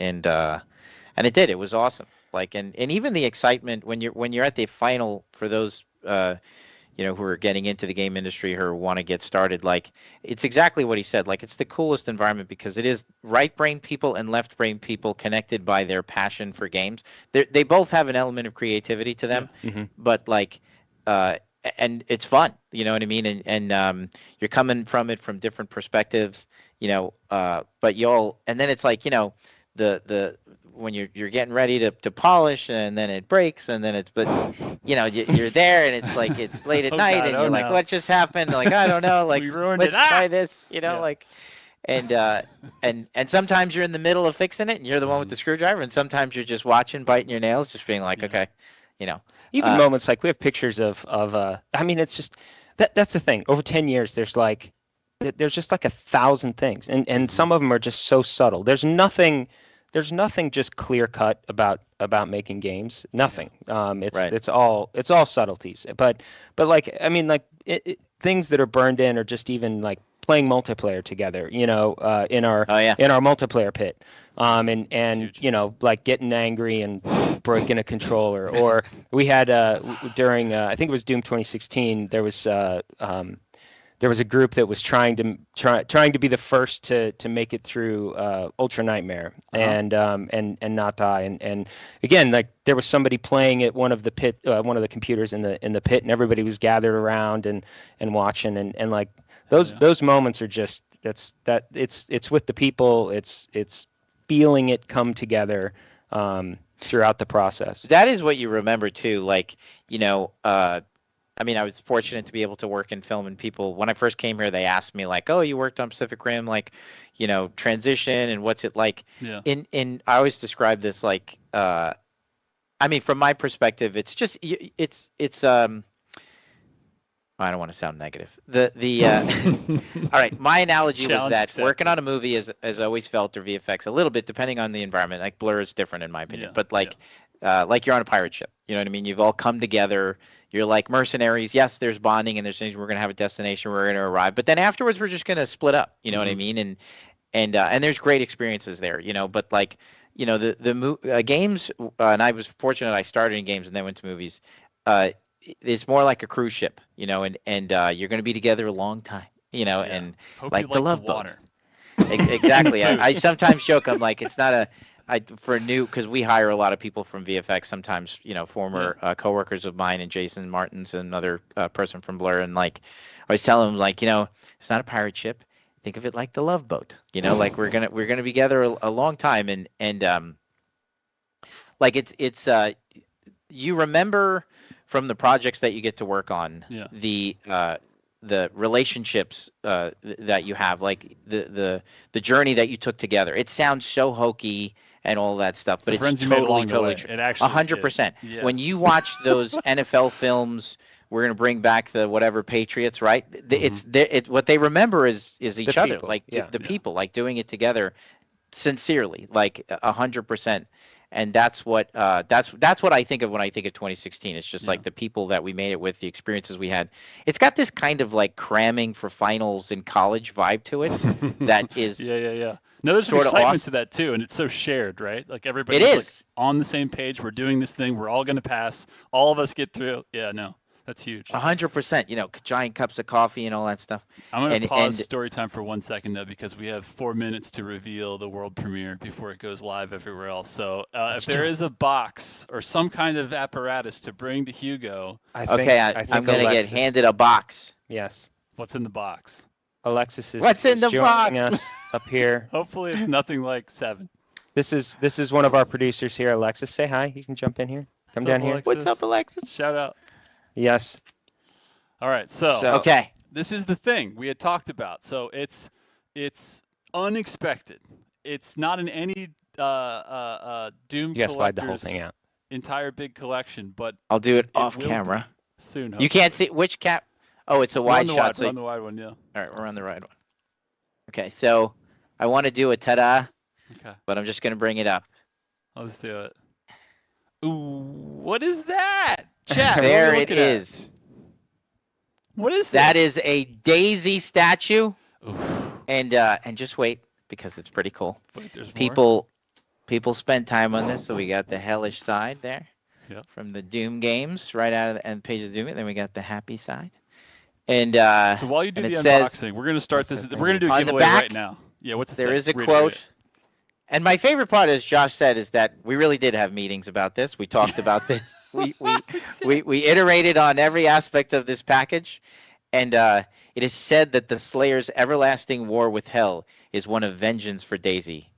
it was awesome. Like, and even the excitement when you're at the final, for those, who are getting into the game industry or want to get started, like it's exactly what he said. Like it's the coolest environment because it is right brain people and left brain people connected by their passion for games. They both have an element of creativity to them, but like, and it's fun, you know what I mean? And you're coming from it from different perspectives, but and then it's like, the when you're getting ready to polish, and then it breaks, and then you're there, and it's like it's late at night, and you're like, what just happened? Like, I don't know, like let's try this, like, and sometimes you're in the middle of fixing it, and you're the one with the screwdriver, and sometimes you're just watching, biting your nails, just being like, okay, Even moments like we have pictures of I mean, it's just that's the thing. Over 10 years, there's just like 1,000 things, and some of them are just so subtle. There's nothing just clear cut about making games. Nothing. It's all subtleties. But like, I mean, like things that are burned in, or just even like playing multiplayer together, in our multiplayer pit, and like getting angry and breaking a controller. Or we had during I think it was Doom 2016, there was a group that was trying to be the first to make it through Ultra Nightmare and not die. And again, like there was somebody playing at one of the computers in the pit, and everybody was gathered around and watching, and like those moments are just it's with the people. It's feeling it come together throughout the process. That is what you remember too. Like, I mean, I was fortunate to be able to work in film, and people, when I first came here, they asked me like, "Oh, you worked on Pacific Rim, like, transition, and what's it like?" Yeah. I always describe this like, I mean, from my perspective, it's just it's I don't want to sound negative. All right, my analogy was that working on a movie is always felt, or VFX, a little bit depending on the environment. Like Blur is different in my opinion, but like you're on a pirate ship. You know what I mean? You've all come together. You're like mercenaries. Yes, there's bonding, and there's things, we're gonna have a destination, we're gonna arrive, but then afterwards we're just gonna split up. You know what I mean? And there's great experiences there. But like the games, and I was fortunate I started in games and then went to movies. It's more like a cruise ship, and you're gonna be together a long time. And like the Love Boat. Exactly. I sometimes joke. I'm like, it's not because we hire a lot of people from VFX sometimes, former coworkers of mine, and Jason Martins, another person from Blur, and like I was telling them, like, it's not a pirate ship. Think of it like the Love Boat. Like we're gonna be together a long time, and like it's you remember from the projects that you get to work on, the the relationships that you have, like the journey that you took together. It sounds so hokey and all that stuff, but it's totally true. It actually 100%. Yeah. When you watch those NFL films, we're gonna bring back the whatever Patriots, right? It's what they remember is each other, like the people, like doing it together, sincerely, like 100%. And that's what I think of when I think of 2016. It's just like the people that we made it with, the experiences we had. It's got this kind of like cramming for finals in college vibe to it. That is yeah. No, there's some excitement to that too, and it's so shared, right? Like everybody's like on the same page. We're doing this thing. We're all going to pass. All of us get through. Yeah, no, that's huge. 100%. You know, giant cups of coffee and all that stuff. I'm going to pause story time for 1 second though, because we have 4 minutes to reveal the world premiere before it goes live everywhere else. So if there is a box or some kind of apparatus to bring to Hugo, I'm going to get handed a box. Yes. What's in the box? Alexis is What's in the joining box? us up here. Hopefully it's nothing like 7. This is one of our producers here. Alexis, say hi. You can jump in here. Come down here. What's up, Alexis? Shout out. Yes. All right. So okay. This is the thing we had talked about. So it's unexpected. It's not in any Doom you slide the whole collector's thing out. entire big collection, but I'll do it off camera soon. You can't see which cap. Oh, it's a wide shot. We're on the wide one, yeah. All right, we're on the right one. Okay, so I want to do a ta-da, but I'm just going to bring it up. Let's do it. Ooh, what is that? Chat, there it is. What is that? That this? is a Daisy statue. Ooh. And just wait, because it's pretty cool. Wait, there's more? People spend time on this, so we got the hellish side there. Yep. From the Doom games, right out of the end page of Doom. And then we got the happy side. And so while you do the unboxing, we're going to start this. We're going to do a giveaway right now. Yeah, what's there is a quote. And my favorite part, as Josh said, is that we really did have meetings about this. We talked about this. We iterated on every aspect of this package. And it is said that the Slayer's everlasting war with Hell is one of vengeance for Daisy. ...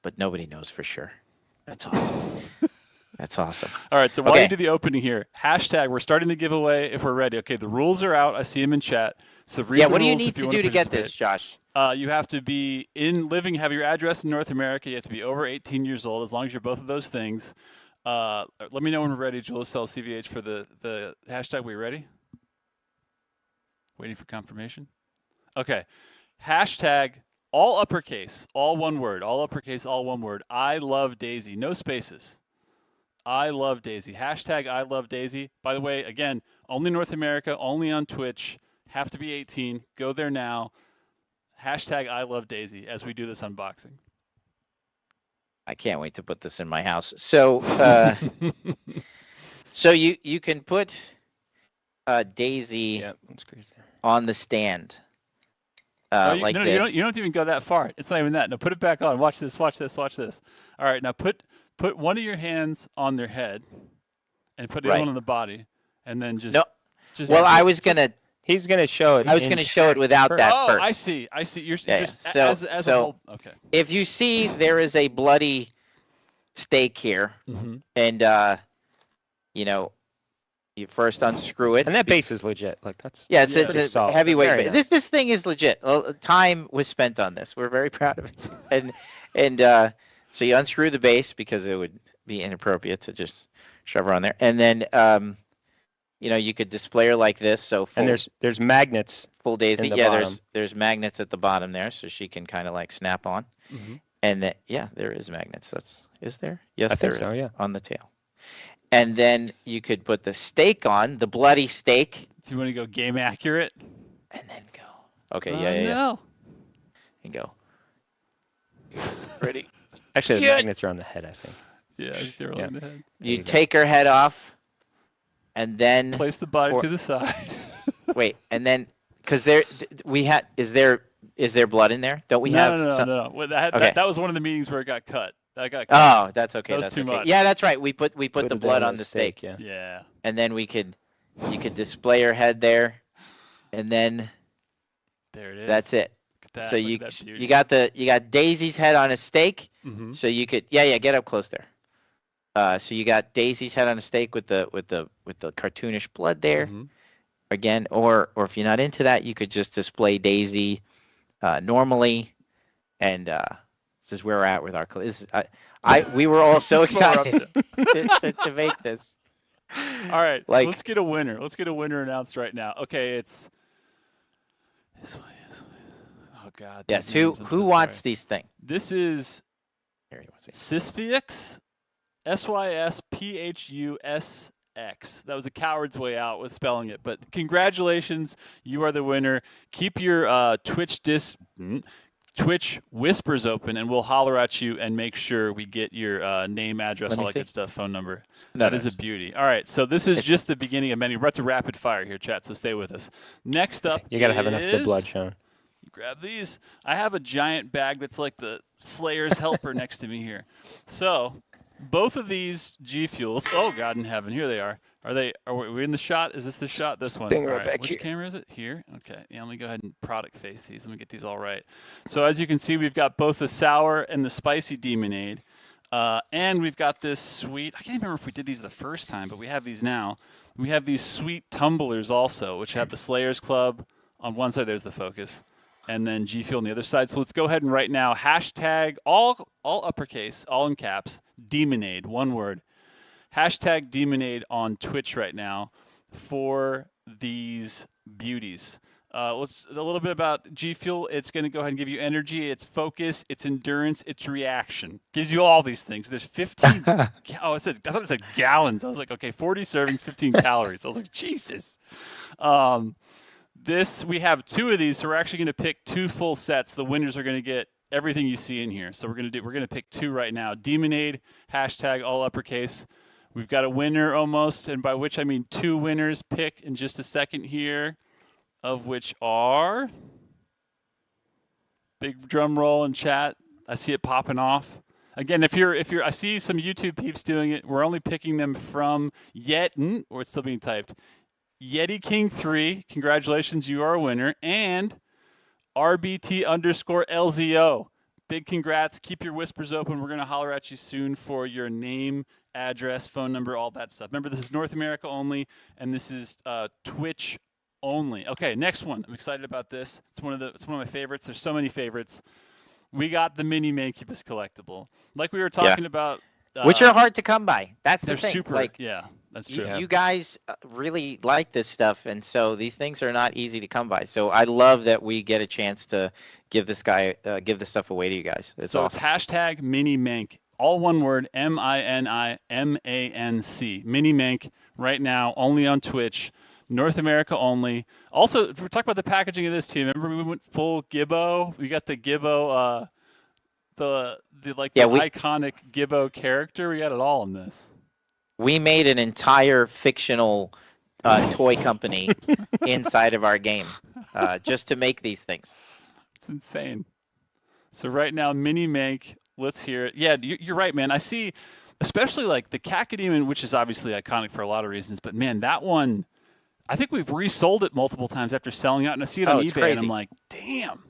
But nobody knows for sure. That's awesome. That's awesome. All right, so while you do the opening here, hashtag, we're starting the giveaway if we're ready. Okay, the rules are out. I see them in chat. So read the rules. What do you need to do to get this, Josh? You have to be have your address in North America. You have to be over 18 years old, as long as you're both of those things. Let me know when we're ready. Jules tells CVH for the hashtag. We ready? Waiting for confirmation. Okay. Hashtag all uppercase, all one word. All uppercase, all one word. I love Daisy. No spaces. I love Daisy. Hashtag I love Daisy. By the way, again, only North America, only on Twitch. Have to be 18. Go there now. Hashtag I love Daisy as we do this unboxing. I can't wait to put this in my house. So, so you can put Daisy on the stand. Like this. You don't even go that far. It's not even that. No, put it back on. Watch this. Watch this. Watch this. All right, now put one of your hands on their head, and put the other one on the body, and then just. No. Well, I was gonna. He's gonna show it. I was gonna show it without that first. Oh, I see. You're just so as a whole. Okay. If you see, there is a bloody stake here, and you first unscrew it, and that base is legit. Like that's it's a heavyweight. Nice. This thing is legit. Time was spent on this. We're very proud of it, and so you unscrew the base because it would be inappropriate to just shove her on there, and then you could display her like this. So and there's magnets. Full Daisy. Yeah, there's magnets at the bottom there, so she can kind of like snap on. And then there is magnets. Is there? Yes, there is. Yeah. On the tail. And then you could put the stake on, the bloody stake. Do you want to go game accurate? And then go. Okay, No. And go. Ready? Actually, the magnets are on the head, I think. Yeah, they're on the head. You take her head off, and then place the body to the side. Wait, and then because is there blood in there? Don't we have? No. Well, that was one of the meetings where it got cut. That got cut. Oh, that's okay. That's too much. Yeah, that's right. We put the blood on the stake. Yeah. And then you could display her head there, and then there it is. That's it. So you got Daisy's head on a stake. So you could get up close there. So you got Daisy's head on a stake with the cartoonish blood there, again, or if you're not into that, you could just display Daisy normally. And this is where we're at with our. We were all so excited to make this. All right, let's get a winner. Let's get a winner announced right now. Okay, it's this way. Oh God. Yes. Who wants these things? This is Sysphix, SYSPHUSX. That was a coward's way out with spelling it, but congratulations, you are the winner. Keep your Twitch whispers open, and we'll holler at you and make sure we get your name, address, all that good stuff, phone number. That is a beauty. All right, so this is just the beginning of many. We're about to rapid fire here, chat, so stay with us. Next up, you got to have enough good blood shown. Grab these. I have a giant bag that's like the Slayer's helper next to me here. So both of these G Fuels, oh God in heaven, here they are. Are we in the shot? Is this the shot? This one. Right back Which here. camera is it? Here? Okay. Yeah, let me go ahead and product face these. Let me get these all right. So as you can see, we've got both the sour and the spicy Demonade. And we've got this sweet, I can't even remember if we did these the first time, but we have these now. We have these sweet tumblers also, which have the Slayers Club on one side. There's the focus. And then G Fuel on the other side. So let's go ahead and right now, hashtag all uppercase, all in caps, Demonade, one word. Hashtag Demonade on Twitch right now for these beauties. Let's a little bit about G Fuel. It's going to go ahead and give you energy, it's focus, it's endurance, it's reaction. Gives you all these things. There's 15. I thought it said gallons. I was like, okay, 40 servings, 15 calories. I was like, Jesus. We have 2 of these, so we're actually going to pick 2 full sets. The winners are going to get everything you see in here. So we're going to pick 2 right now. Demonade, hashtag all uppercase. We've got a winner almost, and by which I mean 2 winners. Pick in just a second here, of which are big drum roll in chat. I see it popping off. Again, if you're, I see some YouTube peeps doing it. We're only picking them from or it's still being typed. Yeti King 3, congratulations, you are a winner, and RBT_LZO. Big congrats. Keep your whispers open. We're going to holler at you soon for your name, address, phone number, all that stuff. Remember, this is North America only, and this is Twitch only. Okay, next one. I'm excited about this. It's one of my favorites. There's so many favorites. We got the mini Mancubus collectible. Like we were talking about. Which are hard to come by. That's the thing. They're super, yeah. That's true. You guys really like this stuff, and so these things are not easy to come by. So I love that we get a chance to give this stuff away to you guys. It's awesome. It's hashtag Mini Manc, all one word, MINIMANC. Mini Manc right now, only on Twitch, North America only. Also, we're talking about the packaging of this team. Remember we went full Gibbo? We got the Gibbo, the iconic Gibbo character. We got it all in this. We made an entire fictional toy company inside of our game just to make these things. It's insane. So right now, Mini Manc, let's hear it. Yeah, you're right, man. I see, especially like the Cacodemon, which is obviously iconic for a lot of reasons, but man, that one, I think we've resold it multiple times after selling out, and I see it on eBay, crazy. And I'm like, damn.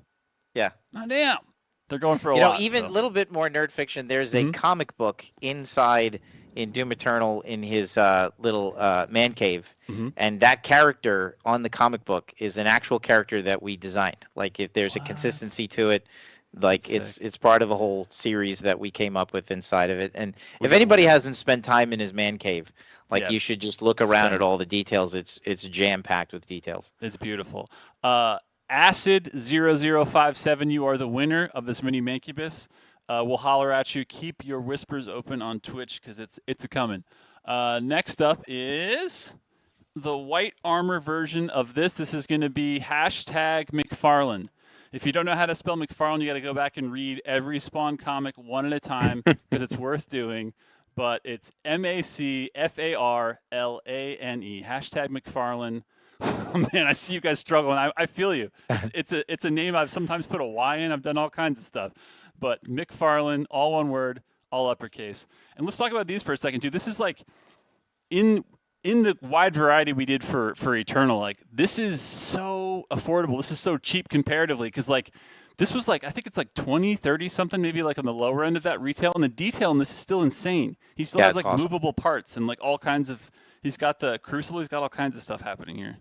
Yeah. Oh, damn. They're going for a lot. Even a little bit more nerd fiction, there's a comic book inside in Doom Eternal in his little man cave. And that character on the comic book is an actual character that we designed. Like if there's a consistency to it, like it's part of a whole series that we came up with inside of it. And if anybody hasn't spent time in his man cave, you should just look around at all the details. It's jam-packed with details. It's beautiful. Acid0057, you are the winner of this mini Mancubus. We'll holler at you. Keep your whispers open on Twitch because it's a-coming. Next up is the white armor version of this. This is going to be hashtag McFarlane. If you don't know how to spell McFarlane, you got to go back and read every Spawn comic one at a time because it's worth doing. But it's MACFARLANE. Hashtag McFarlane. Oh, man, I see you guys struggling. I feel you. It's a name I've sometimes put a Y in. I've done all kinds of stuff. But McFarlane, all one word, all uppercase. And let's talk about these for a second, too. This is like in the wide variety we did for Eternal, like this is so affordable. This is so cheap comparatively because like this was like, I think it's like 20, 30 something, maybe like on the lower end of that retail. And the detail in this is still insane. He still has like awesome movable parts and like all kinds of, he's got the Crucible. He's got all kinds of stuff happening here.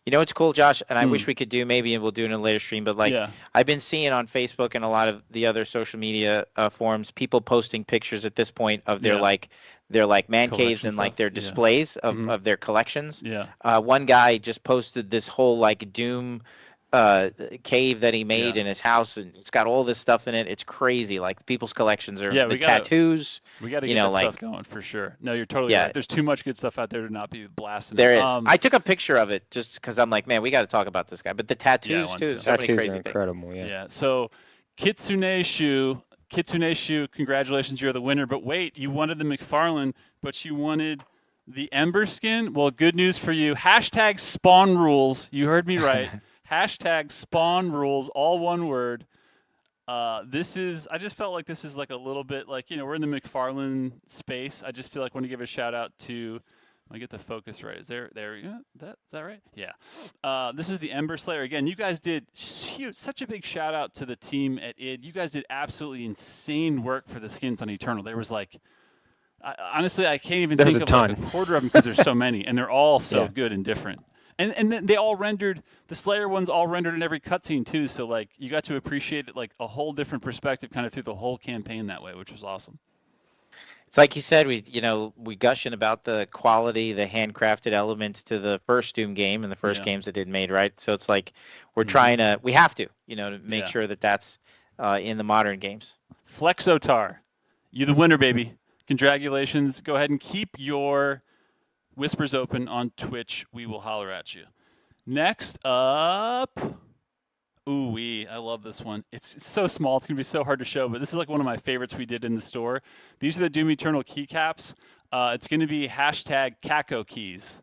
You know what's cool, Josh, and I wish we could do maybe, and we'll do it in a later stream, but like I've been seeing on Facebook and a lot of the other social media forums, people posting pictures at this point of their man caves and like their displays of their collections. One guy just posted this whole like Doom cave that he made in his house, and it's got all this stuff in it. It's crazy. Like people's collections are tattoos. We got to get that stuff going for sure. No, you're totally right. There's too much good stuff out there to not be blasting. There is. I took a picture of it just because I'm like, man, we got to talk about this guy. But the tattoos too. So many crazy things. Incredible. Yeah. So Kitsune Shu, congratulations, you're the winner. But wait, you wanted the McFarlane, but you wanted the Ember skin. Well, good news for you. Hashtag Spawn Rules. You heard me right. Hashtag Spawn Rules, all one word. I just felt like this is like a little bit like, we're in the McFarlane space. I just feel like I want to give a shout out to, I get the focus right. Is that right? Yeah. This is the Ember Slayer. Again, you guys did such a big shout out to the team at ID. You guys did absolutely insane work for the skins on Eternal. There was like, honestly, I can't even think of like a quarter of them because there's so many, and they're all so good and different. And then they all rendered, the Slayer ones all rendered in every cutscene too, so like you got to appreciate it like a whole different perspective kind of through the whole campaign that way, which was awesome. It's like you said, we gushing about the quality, the handcrafted elements to the first Doom game and the first games that did made, right? So it's like we're trying to, we have to make sure that that's in the modern games. Flexotar, you the winner, baby. Congratulations. Go ahead and keep your Whispers open on Twitch. We will holler at you. Next up, ooh-wee, I love this one. It's so small, it's going to be so hard to show, but this is like one of my favorites we did in the store. These are the Doom Eternal keycaps. It's going to be hashtag Kako keys.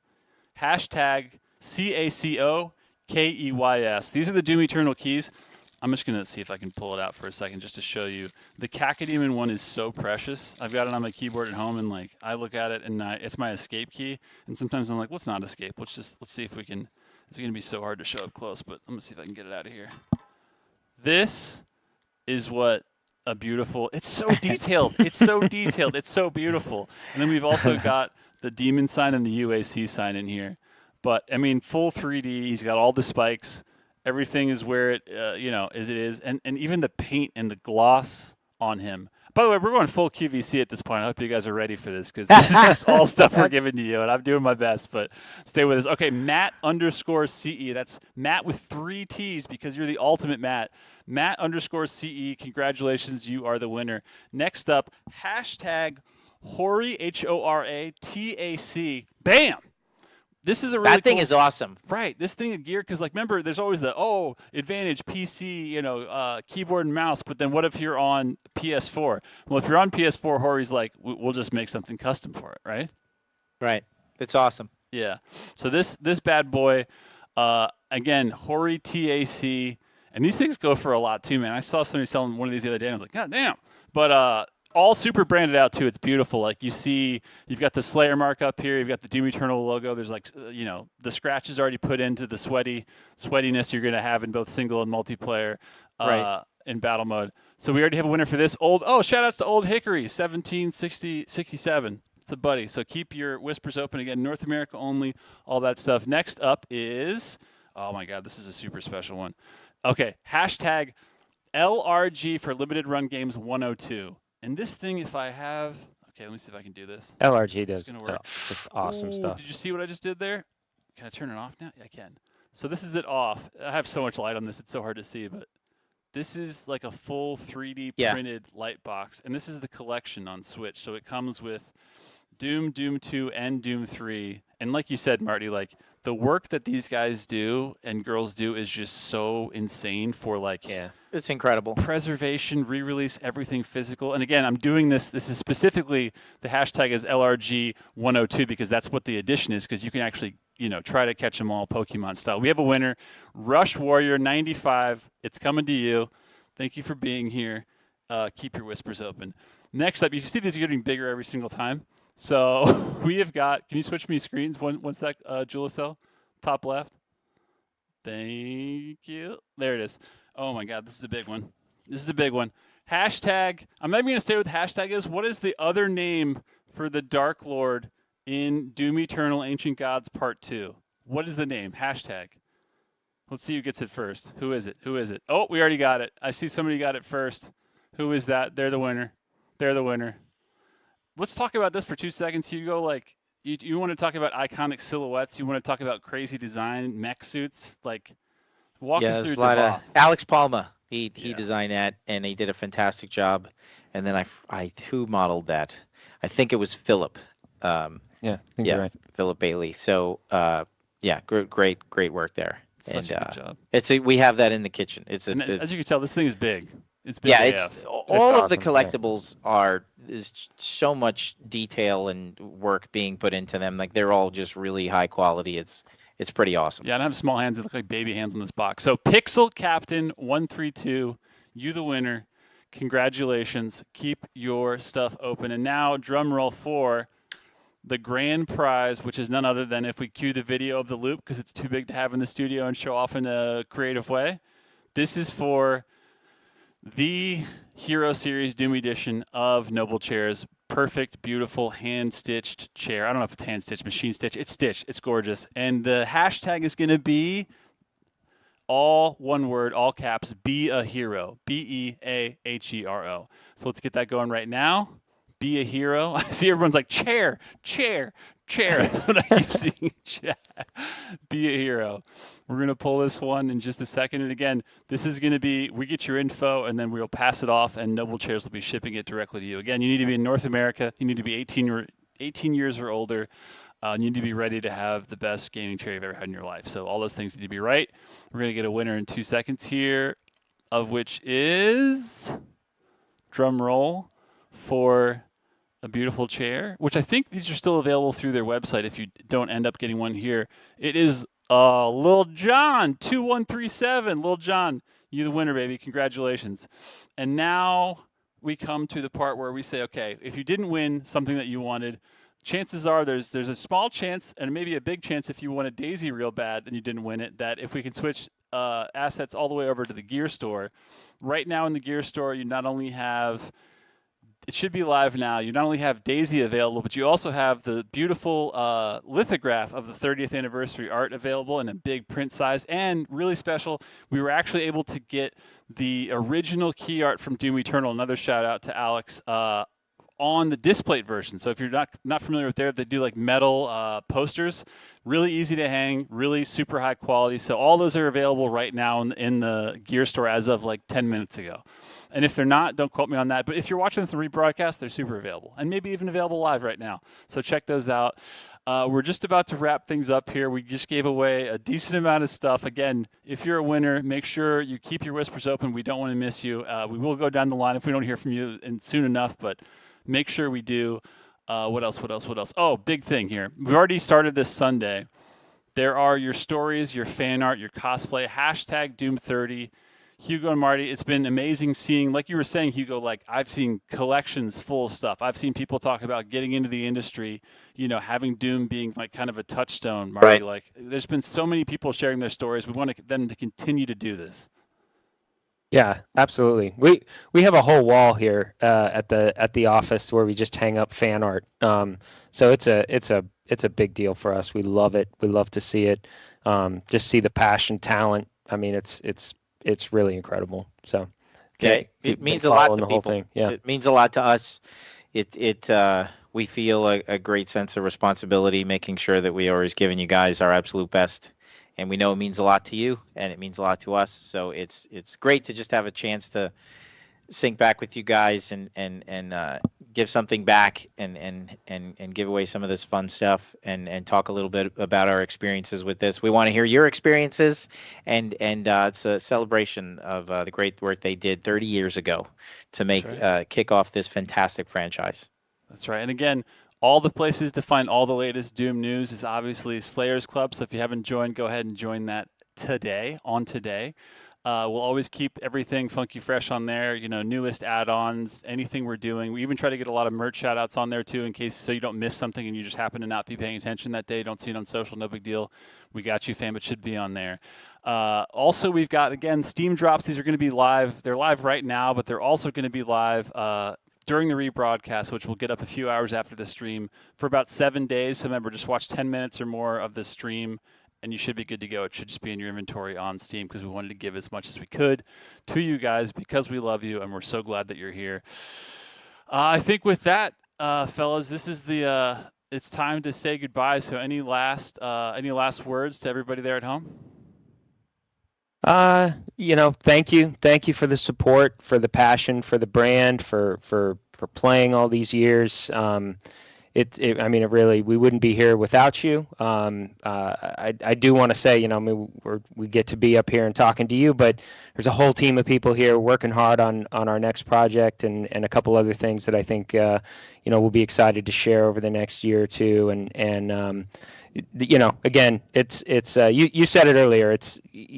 Hashtag CACOKEYS. These are the Doom Eternal keys. I'm just going to see if I can pull it out for a second just to show you. The Cacodemon one is so precious. I've got it on my keyboard at home, and like I look at it, and it's my escape key. And sometimes I'm like, let's not escape. Let's see if we can. It's going to be so hard to show up close, but I'm going to see if I can get it out of here. This is what a beautiful. It's so detailed. It's so detailed. It's so beautiful. And then we've also got the demon sign and the UAC sign in here. But I mean, full 3D. He's got all the spikes. Everything is where it, as it is, and even the paint and the gloss on him. By the way, we're going full QVC at this point. I hope you guys are ready for this because this is just all stuff we're giving to you, and I'm doing my best, but stay with us. Okay, Matt_CE. That's Matt with 3 T's because you're the ultimate Matt. Matt_CE, congratulations, you are the winner. Next up, hashtag Hori, HORATAC. Bam! This is a really that thing is awesome. Right. This thing of gear, because like remember, there's always the advantage PC, keyboard and mouse. But then what if you're on PS4? Well, if you're on PS4, Hori's like, we'll just make something custom for it, right? Right. It's awesome. Yeah. So this bad boy, again, Hori TAC, and these things go for a lot too, man. I saw somebody selling one of these the other day, and I was like, God damn. But all super branded out too. It's beautiful. Like you see, you've got the Slayer mark up here. You've got the Doom Eternal logo. There's like, the scratches already put into the sweatiness you're going to have in both single and multiplayer in battle mode. So we already have a winner for this. Shout outs to Old Hickory, 1767. It's a buddy. So keep your whispers open. Again, North America only, all that stuff. Next up is, oh my God, this is a super special one. Okay, hashtag LRG for Limited Run Games 102. And this thing, if I have, okay, let me see if I can do this. LRG does just awesome stuff. Did you see what I just did there? Can I turn it off now? Yeah, I can. So this is it off. I have so much light on this, it's so hard to see, but this is like a full 3D printed light box. And this is the collection on Switch. So it comes with Doom, Doom 2, and Doom 3. And like you said, Marty, like the work that these guys do and girls do is just so insane for like it's incredible. Preservation, re-release, everything physical. And again, I'm doing this is specifically, the hashtag is LRG102 because that's what the edition is, because you can actually, try to catch them all Pokemon style. We have a winner, Rush Warrior 95. It's coming to you. Thank you for being here. Keep your whispers open. Next up, you can see these are getting bigger every single time. So we have got, can you switch me screens one sec, Julacell? Top left. Thank you. There it is. Oh my God, this is a big one. This is a big one. Hashtag, I'm not even going to say what the hashtag is. What is the other name for the Dark Lord in Doom Eternal Ancient Gods Part 2? What is the name? Hashtag. Let's see who gets it first. Who is it? Oh, we already got it. I see somebody got it first. Who is that? They're the winner. Let's talk about this for 2 seconds, Hugo. Like, you want to talk about iconic silhouettes. You want to talk about crazy design, mech suits. Like, walk us through the Alex Palma. He designed that, and he did a fantastic job. And then who modeled that? I think it was Philip. You're right. Philip Bailey. So, great work there. Such a good job. We have that in the kitchen. As you can tell, this thing is big. It's big. Yeah, all of the collectibles is so much detail and work being put into them. Like, they're all just really high quality. It's pretty awesome. Yeah, and I have small hands that look like baby hands on this box. So Pixel Captain 132, you the winner. Congratulations. Keep your stuff open. And now, drum roll for the grand prize, which is none other than, if we cue the video of the loop because it's too big to have in the studio and show off in a creative way, this is for the Hero Series Doom Edition of Noble Chairs. Perfect, beautiful, hand-stitched chair. I don't know if it's hand-stitched, machine-stitched. It's stitched. It's gorgeous. And the hashtag is going to be all one word, all caps, be a hero. BEAHERO. So let's get that going right now. Be a hero. I see everyone's like, chair. That's what I keep seeing. Chat. Be a hero. We're going to pull this one in just a second. And again, this is going to be, we get your info and then we'll pass it off and Noble Chairs will be shipping it directly to you. Again, you need to be in North America. You need to be 18 years or older. You need to be ready to have the best gaming chair you've ever had in your life. So all those things need to be right. We're going to get a winner in 2 seconds here, of which is, drum roll, for a beautiful chair, which I think these are still available through their website if you don't end up getting one here. It is Lil John 2137. Lil John, you the winner, baby. Congratulations. And now we come to the part where we say, okay, if you didn't win something that you wanted, chances are there's a small chance and maybe a big chance if you want a Daisy real bad and you didn't win it, that if we can switch assets all the way over to the gear store. Right now in the gear store, you not only have, it should be live now, you not only have Daisy available, but you also have the beautiful lithograph of the 30th anniversary art available in a big print size. And really special, we were actually able to get the original key art from Doom Eternal, another shout out to Alex, on the displate version. So if you're not familiar with they do like metal posters, really easy to hang, really super high quality. So all those are available right now in the gear store as of like 10 minutes ago. And if they're not, don't quote me on that. But if you're watching this in rebroadcast, they're super available and maybe even available live right now. So check those out. We're just about to wrap things up here. We just gave away a decent amount of stuff. Again, if you're a winner, make sure you keep your whispers open. We don't want to miss you. We will go down the line if we don't hear from you soon enough, but make sure we do. What else? Oh, big thing here. We've already started this Sunday. There are your stories, your fan art, your cosplay, hashtag Doom30. Hugo and Marty, it's been amazing seeing, like you were saying, Hugo, like I've seen collections full of stuff. I've seen people talk about getting into the industry, having Doom being like kind of a touchstone, Marty. Right. Like there's been so many people sharing their stories. We want them to continue to do this. Yeah, absolutely. We have a whole wall here at the office where we just hang up fan art. So it's a big deal for us. We love it. We love to see it. Just see the passion, talent. I mean, it's really incredible. So okay, it means a lot to people. Whole thing. Yeah, it means a lot to us. We feel a great sense of responsibility, making sure that we are always giving you guys our absolute best. And we know it means a lot to you, and it means a lot to us. So it's great to just have a chance to sync back with you guys and give something back and give away some of this fun stuff and talk a little bit about our experiences with this. We want to hear your experiences, and it's a celebration of the great work they did 30 years ago to make kick off this fantastic franchise. That's right. And again, all the places to find all the latest Doom news is obviously Slayers Club. So if you haven't joined, go ahead and join that today. We'll always keep everything funky fresh on there, newest add-ons, anything we're doing. We even try to get a lot of merch shout-outs on there too, in case so you don't miss something and you just happen to not be paying attention that day, don't see it on social, no big deal. We got you, fam. It should be on there. Also, we've got, again, Steam drops. These are going to be live. They're live right now, but they're also going to be live during the rebroadcast, which will get up a few hours after the stream for about 7 days. So remember, just watch 10 minutes or more of the stream and you should be good to go. It should just be in your inventory on Steam because we wanted to give as much as we could to you guys because we love you and we're so glad that you're here. I think with that, fellas, this is it's time to say goodbye. So any last words to everybody there at home? Thank you for the support, for the passion, for the brand, for playing all these years. It really, we wouldn't be here without you. I do want to say, we get to be up here and talking to you, but there's a whole team of people here working hard on our next project and a couple other things that I think, we'll be excited to share over the next year or two. And again, it's you said it earlier.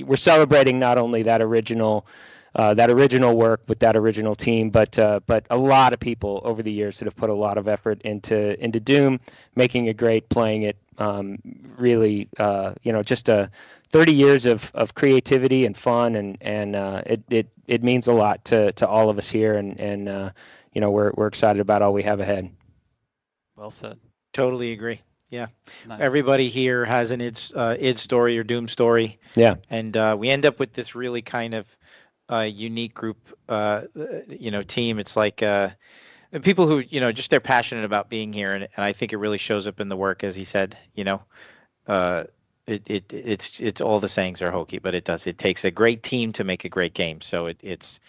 We're celebrating not only that original work with that original team, but a lot of people over the years that have put a lot of effort into Doom, making it great, playing it. Really, just 30 years of creativity and fun, and it means a lot to all of us here, and we're excited about all we have ahead. Well said. Totally agree. Yeah. Nice. Everybody here has an id story or Doom story. Yeah. And we end up with this really kind of unique group, team. It's like people who, just they're passionate about being here. And I think it really shows up in the work, as he said, it's all the sayings are hokey, but it does. It takes a great team to make a great game. So it's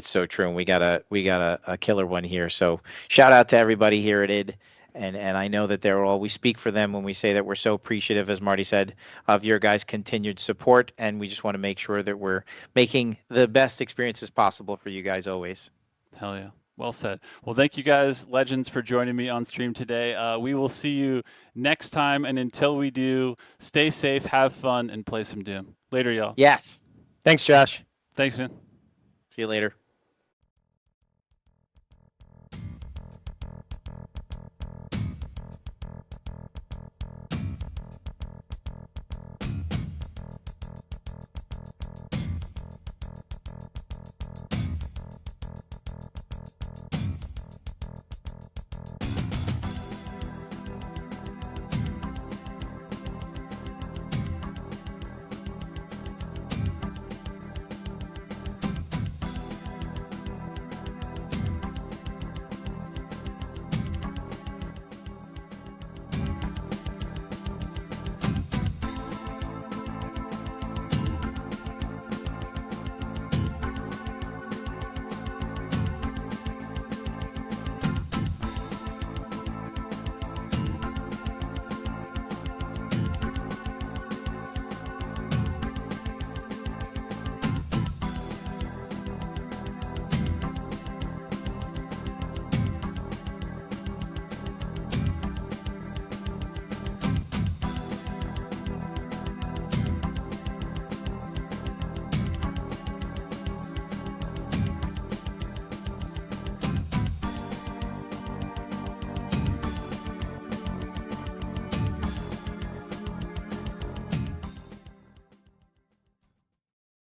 so true. And we got a killer one here. So shout out to everybody here at id. And I know that we speak for them when we say that we're so appreciative, as Marty said, of your guys' continued support. And we just want to make sure that we're making the best experiences possible for you guys always. Hell yeah. Well said. Well, thank you guys, legends, for joining me on stream today. We will see you next time. And until we do, stay safe, have fun, and play some Doom. Later, y'all. Yes. Thanks, Josh. Thanks, man. See you later.